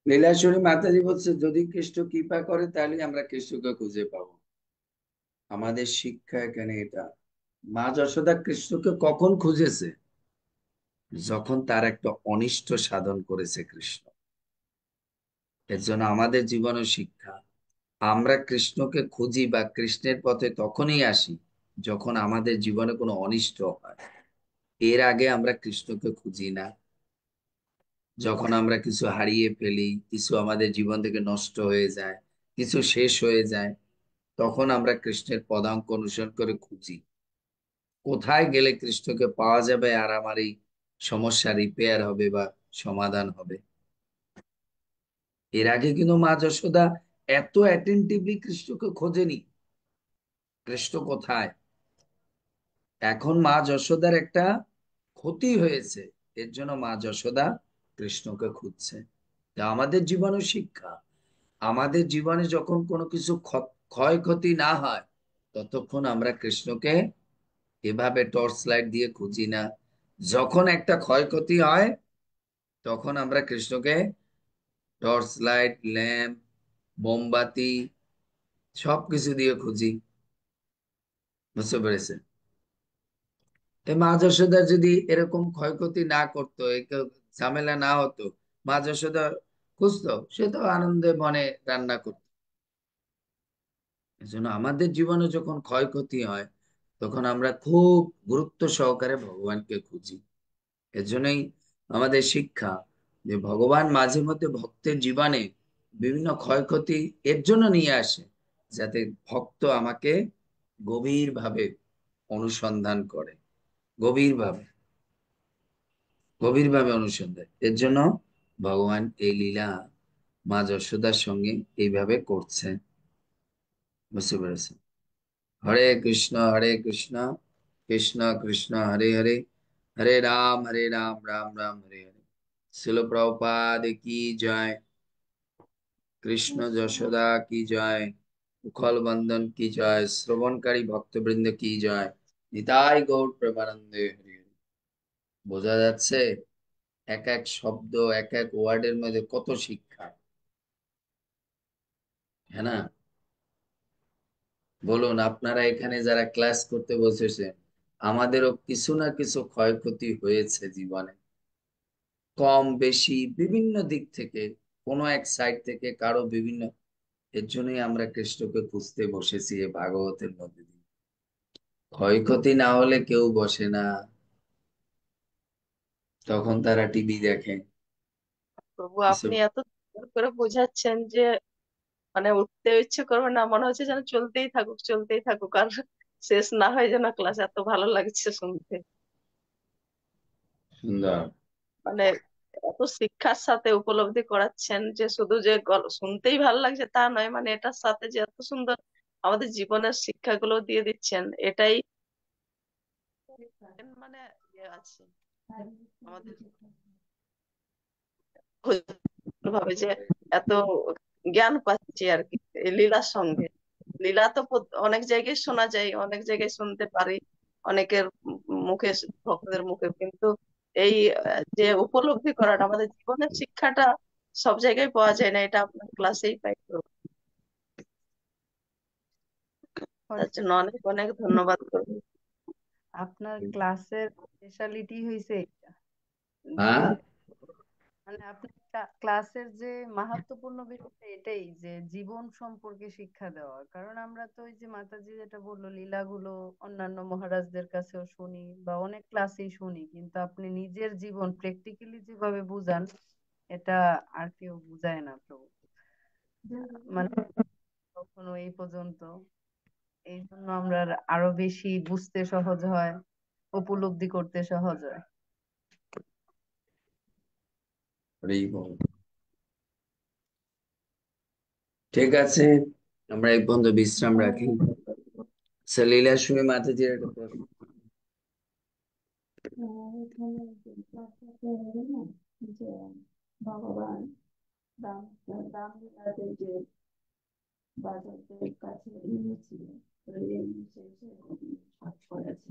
লীলাশ্বরী মাতাজি বলছে যদি কৃষ্ণ কৃপা করে তাহলে আমরা কৃষ্ণকে খুঁজে পাবো। আমাদের শিক্ষা এখানে এটা। মা যশোদা কৃষ্ণকে কখন খুঁজেছে? যখন তার একটা অনিষ্ট সাধন করেছে কৃষ্ণ। এর জন্য আমাদের জীবনের শিক্ষা, আমরা কৃষ্ণকে খুঁজি বা কৃষ্ণের পথে তখনই আসি যখন আমাদের জীবনে কোনো অনিষ্ট হয়। এর আগে আমরা কৃষ্ণকে খুঁজি না। যখন আমরা কিছু হারিয়ে ফেলি, কিছু আমাদের জীবন থেকে নষ্ট হয়ে যায়, কিছু শেষ হয়ে যায়, তখন আমরা কৃষ্ণের পদাঙ্ক অনুসরণ করে খুঁজি কোথায় গেলে কৃষ্ণকে পাওয়া যাবে আর আমার এই সমস্যা রিপেয়ার হবে বা সমাধান হবে। এর আগে কিন্তু মা যশোদা এত অ্যাটেন্টিভলি কৃষ্ণকে খোঁজেনি, কৃষ্ণ কোথায়। এখন মা যশোদার একটা ক্ষতি হয়েছে, এর জন্য মা যশোদা কৃষ্ণকে খুঁজছে। তা আমাদের জীবনের শিক্ষা, আমাদের জীবনে যখন কোনো কিছু ক্ষয়ক্ষতি না হয়, ততক্ষণ আমরা কৃষ্ণকে এভাবে টর্চ লাইট দিয়ে খুঁজি না। যখন একটা ক্ষয়ক্ষতি হয়, তখন আমরা কৃষ্ণকে টর্চ লাইট, ল্যাম্প, মোমবাতি সবকিছু দিয়ে খুঁজি, বুঝতে পেরেছে? এই মা যশোদা যদি এরকম ক্ষয়ক্ষতি না করতো, ঝামেলা না হতো, মা যশোদা খুঁজতো, সে তো আনন্দে মনে রান্না করতো। এজন্য আমাদের জীবনে যখন ক্ষয়ক্ষতি হয়, তখন আমরা খুব গুরুত্ব সহকারে ভগবানকে খুঁজি। এজন্যই আমাদের শিক্ষা যে ভগবান মাঝে মধ্যে ভক্তের জীবনে বিভিন্ন ক্ষয়ক্ষতি এর জন্য নিয়ে আসে, যাতে ভক্ত আমাকে গভীরভাবে অনুসন্ধান করে, গভীরভাবে গভীরভাবে অনুসন্ধান। এর জন্য ভগবান এই লীলা মা যশোদার সঙ্গে এইভাবে করছে, বুঝতে পেরেছে? হরে কৃষ্ণ কৃষ্ণ কৃষ্ণ হরে হরে, হরে রাম রাম রাম হরে হরে। শিল প্রভুপাদ কি জয়। কৃষ্ণ যশোদা কি জয়। উখল বন্দন কি জয়। শ্রবণকারী ভক্তবৃন্দ কি জয়। নিতাই গৌর প্রেমানন্দে হরি হরি। বোঝা যাচ্ছে এক এক শব্দ, এক এক ওয়ার্ডের মধ্যে কত শিক্ষা, হ্যাঁ না? বলুন, আপনারা এখানে যারা ক্লাস করতে বসেছেন, আমাদেরও কিছু না কিছু ক্ষয়ক্ষতি হয়েছে জীবনে, কম বেশি বিভিন্ন দিক থেকে, কোনো এক সাইড থেকে কারো বিভিন্ন। এর জন্যই আমরা কৃষ্ণকে খুঁজতে বসেছি এই ভাগবতের মধ্যে দিয়ে। ক্ষয়ক্ষতি না হলে কেউ বসে না, তখন তারা টিভি দেখে। প্রভু এসব আপনি এত সুন্দর করে বোঝাচ্ছেন যে মানে উঠতে ইচ্ছে করবে না, মনে হচ্ছে যেন চলতেই থাকুক চলতেই থাকুক, আর শেষ না হয় যেন ক্লাস। এত ভালো লাগছে শুনতে। সুন্দর। মানে এত শিক্ষার সাথে উপলব্ধি করাচ্ছেন যে শুধু যে শুনতেই ভালো লাগছে তা নয়, মানে এটার সাথে যে এত সুন্দর আমাদের জীবনের শিক্ষাগুলো দিয়ে দিচ্ছেন, এটাই মানে আছে আমাদের ভাবে যে এত জ্ঞান পাচ্ছি আর কি এই লীলার সঙ্গে। লীলা তো অনেক জায়গায় শোনা যায়, অনেক জায়গায় শুনতে পারি, অনেকের মুখে, ভক্তদের মুখে, কিন্তু এই যে উপলব্ধি করাটা আমাদের জীবনের শিক্ষাটা সব জায়গায় পাওয়া যায় না, এটা আপনার ক্লাসেই পাই। তো তার জন্য অনেক অনেক ধন্যবাদ করবো। আপনার ক্লাসের স্পেশালিটি হয়েছে এটা, যে হ্যাঁ, মানে আপনার ক্লাসের যে মাহাত্ম্যপূর্ণ বিষয়টা এটাই যে জীবন সম্পর্কে শিক্ষা দেওয়া। কারণ আমরা তো ওই যে মাতাজি যেটা বললো লীলাগুলো অন্যান্য মহারাজদের কাছেও শুনি বা অনেক ক্লাসেই শুনি, কিন্তু আপনি নিজের জীবন প্র্যাকটিক্যালি যেভাবে বুঝান, এটা আর কেউ বুঝায় না প্রভু, মানে কখনো এই পর্যন্ত। এই জন্য আমরা আরো বেশি বুঝতে সহজ হয়, উপলব্ধি করতে সহজ হয়। হরি বল। ঠিক আছে, আমরা এই পর্যন্ত বিশ্রাম রাখি। লীলাসমী মাতাজির একটা প্রশ্ন। এখানে যে ক্লাসটাতে হলো না, যে ভগবান রাম রামলীলাতে যে বাজারদের কাছে এনেছিল, তো এই শেষে সাত করেছে।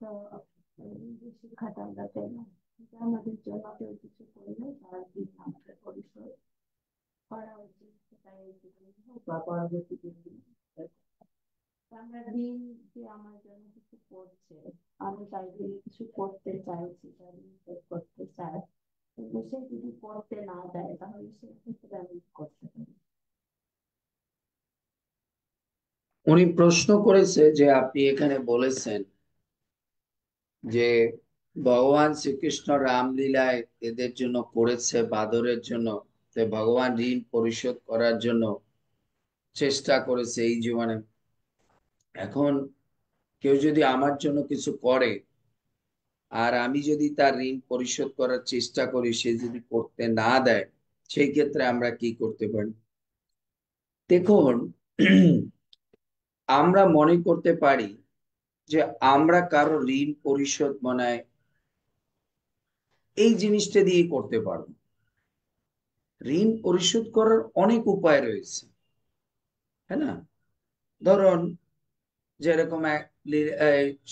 তো এই যে শিক্ষাটা আমরা পেলাম, যে আমাদের জন্য কেউ কিছু করলে তার দিন আমাদের পরিশোধ করা উচিত, সেটা এই জীবনে হোক বা পরবর্তী জীবনে। আমরা দিন যে আমার জন্য কিছু করছে, আমি তার জন্য কিছু করতে চাইছি, তার জন্য করতে চাই, কিন্তু সে যদি করতে না দেয় তাহলে সেক্ষেত্রে আমি কি করতে পারি? উনি প্রশ্ন করেছে যে আপনি এখানে বলেছেন যে ভগবান শ্রীকৃষ্ণ রামলীলায় এদের জন্য করেছে, বাদরের জন্য, তো ভগবান ঋণ পরিশোধ করার জন্য চেষ্টা করেছে এই জীবনে। এখন কেউ যদি আমার জন্য কিছু করে আর আমি যদি তার ঋণ পরিশোধ করার চেষ্টা করি, সে যদি করতে না দেয়, সেই ক্ষেত্রে আমরা কি করতে পারি? দেখুন, আমরা মনে করতে পারি যে আমরা কারো ঋণ পরিশোধ মনে হয় এই জিনিসটা দিয়ে করতে পারবো। ঋণ পরিশোধ করার অনেক উপায় রয়েছে, হ্যাঁ না? ধরুন, যেরকম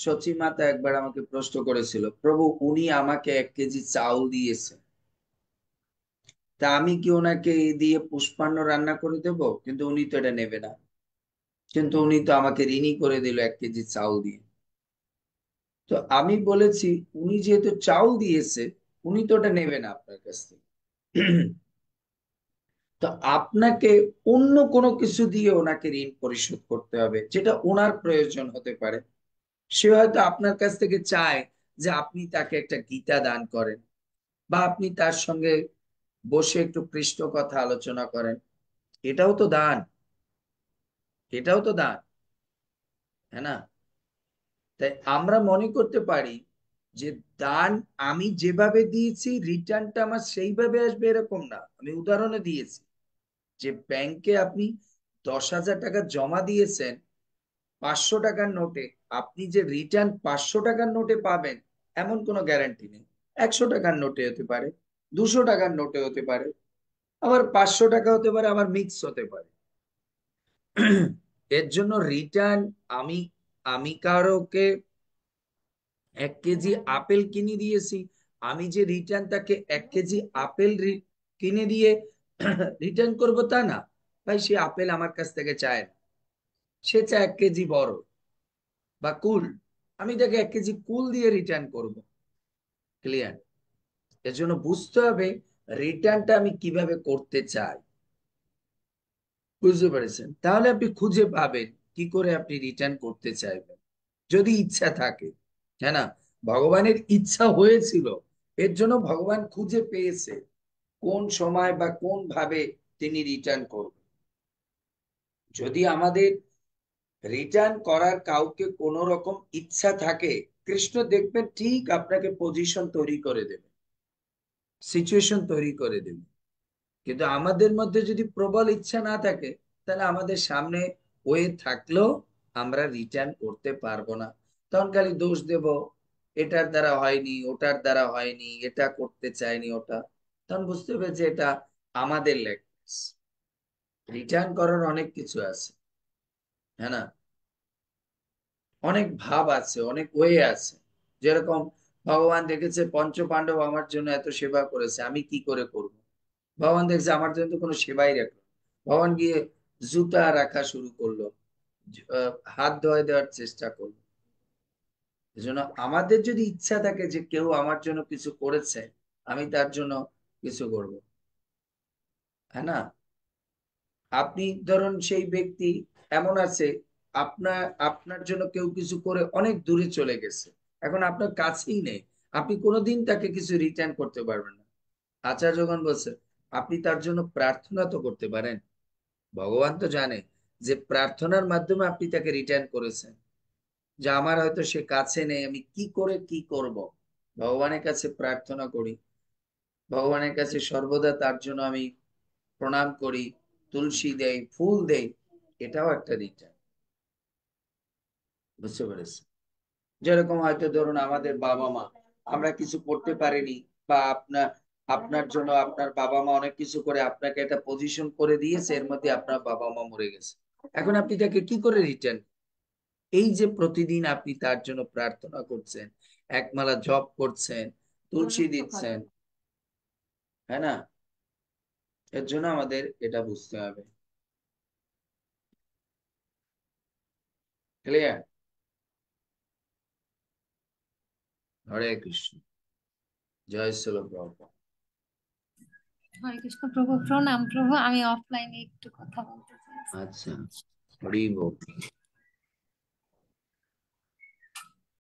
সচী মাতা একবার আমাকে প্রশ্ন করেছিল, প্রভু উনি আমাকে 1 কেজি চাউল দিয়েছে, তা আমি কি ওনাকে এই দিয়ে পুষ্পান্ন রান্না করে দেব? কিন্তু উনি তো এটা নেবে না, কিন্তু উনি তো আমাকে ঋণী করে দিল 1 কেজি চাউল দিয়ে। তো আমি বলেছি, উনি যেহেতু চাউল দিয়েছে, উনি তো ওটা নেবে না আপনার কাছ থেকে। তো আপনাকে অন্য কোনো কিছু দিয়ে ওনাকে ঋণ পরিশোধ করতে হবে, যেটা ওনার প্রয়োজন হতে পারে। সে হয়তো আপনার কাছ থেকে চায় যে আপনি তাকে একটা গীতা দান করেন, বা আপনি তার সঙ্গে বসে একটু পৃষ্ঠ কথা আলোচনা করেন। এটাও তো দান, এটাও তো দান, হ্যাঁ না? তাই আমরা মনে করতে পারি যে দান আমি যেভাবে দিয়েছি রিটার্নটা আমার সেইভাবে আসবে, এরকম না। আমি উদাহরণে দিয়েছি যে ব্যাংকে আপনি 10,000 টাকা জমা দিয়েছেন 500 টাকার নোটে, আপনি যে রিটার্ন 500 টাকার নোটে পাবেন এমন কোনো গ্যারান্টি নেই। 100 টাকার নোটে হতে পারে, 200 টাকার নোটে হতে পারে, আবার 500 টাকা হতে পারে, আবার মিক্স হতে পারে। এর জন্য রিটার্ন, আমি আমি কারোকে 1 কেজি আপেল কিনে দিয়েছি, আমি যে রিটার্ন তাকে 1 কেজি আপেল কিনে দিয়ে রিটার্ন করব তা না। ভাই সে আপেল আমার কাছ থেকে চায় না, সে চায় 1 কেজি বড় বা কুল, আমি তাকে 1 কেজি কুল দিয়ে রিটার্ন করব। ক্লিয়ার? এর জন্য বুঝতে হবে রিটার্নটা আমি কিভাবে করতে চাই। বুঝতে পেরেছেন? তাহলে আপনি খুঁজে পাবেন কি করে আপনি রিটার্ন করতে চাইবেন যদি ইচ্ছা থাকে। হ্যাঁ না, ভগবানের ইচ্ছা হয়েছিল, এর জন্য ভগবান খুঁজে পেয়েছে কোন সময় বা কোন ভাবে তিনি রিটার্ন করবেন। যদি আমাদের রিটার্ন করার কাউকে কোন রকম ইচ্ছা থাকে, কৃষ্ণ দেখবেন ঠিক আপনাকে পজিশন তৈরি করে দেবে, সিচুয়েশন তৈরি করে দেবে। কিন্তু আমাদের মধ্যে যদি প্রবল ইচ্ছা না থাকে, তাহলে আমাদের সামনে ওয়ে থাকলেও আমরা রিটার্ন করতে পারবো না। তখন খালি দোষ দেব, এটার দ্বারা হয়নি, ওটার দ্বারা হয়নি, এটা করতে চাইনি, ওটা। তখন বুঝতে হবে যে এটা আমাদের ল্যাকনেস। রিটার্ন করার অনেক কিছু আছে, হ্যাঁ না, অনেক ভাব আছে, অনেক ওয়ে আছে। যেরকম ভগবান দেখেছে পঞ্চ পাণ্ডব আমার জন্য এত সেবা করেছে, আমি কি করে করব। ভগবান দেখছে আমার জন্য তো কোনো সেবাই রাখলো না। ভগবান গিয়ে জুতা রাখা শুরু করলো, হাত ধোয়া দেওয়ার চেষ্টা করলো। এজন্য আমাদের যদি ইচ্ছা থাকে যে কেউ আমার জন্য কিছু করেছে, আমি তার জন্য কিছু করব, হ্যাঁ না। আপনি ধরুন সেই ব্যক্তি এমন আছে, আপনার আপনার জন্য কেউ কিছু করে অনেক দূরে চলে গেছে, এখন আপনার কাছেই নেই, আপনি কোনোদিন তাকে কিছু রিটার্ন করতে পারবেন না। আচার্যগণ বলছে আপনি তার জন্য প্রার্থনা তো করতে পারেন। ভগবান তো জানে যে প্রার্থনার মাধ্যমে আপনি তাকে রিটার্ন করেছেন, যে আমার হয়তো সে কাছে নেই, আমি কি করে কি করব। ভগবানের কাছে প্রার্থনা করি, ভগবানের কাছে সর্বদা তার জন্য আমি প্রণাম করি, তুলসী দেই, ফুল দেই, এটাও একটা রিটার্ন। বুঝতে পেরেছি? যেরকম হয়তো ধরুন আমাদের বাবা মা, আমরা কিছু করতে পারিনি, বা আপনার আপনার জন্য আপনার বাবা মা অনেক কিছু করে আপনাকে একটা পজিশন করে দিয়েছে, এর মধ্যে আপনার বাবা মা মরে গেছে, এখন আপনি তাকে কি করে রিটার্ন। এই যে প্রতিদিন আপনি তার জন্য প্রার্থনা করছেন, একমালা জপ করছেন, তুলসী দিচ্ছেন, হ্যাঁ না, এর জন্য আমাদের এটা বুঝতে হবে। ক্লিয়ার? হরে কৃষ্ণ, জয় শ্রী প্রভুপাদ। হরে কৃষ্ণ প্রভু, প্রণাম প্রভু। আমি অফলাইনে একটু কথা বলতে চাই। আচ্ছা, হরি বল।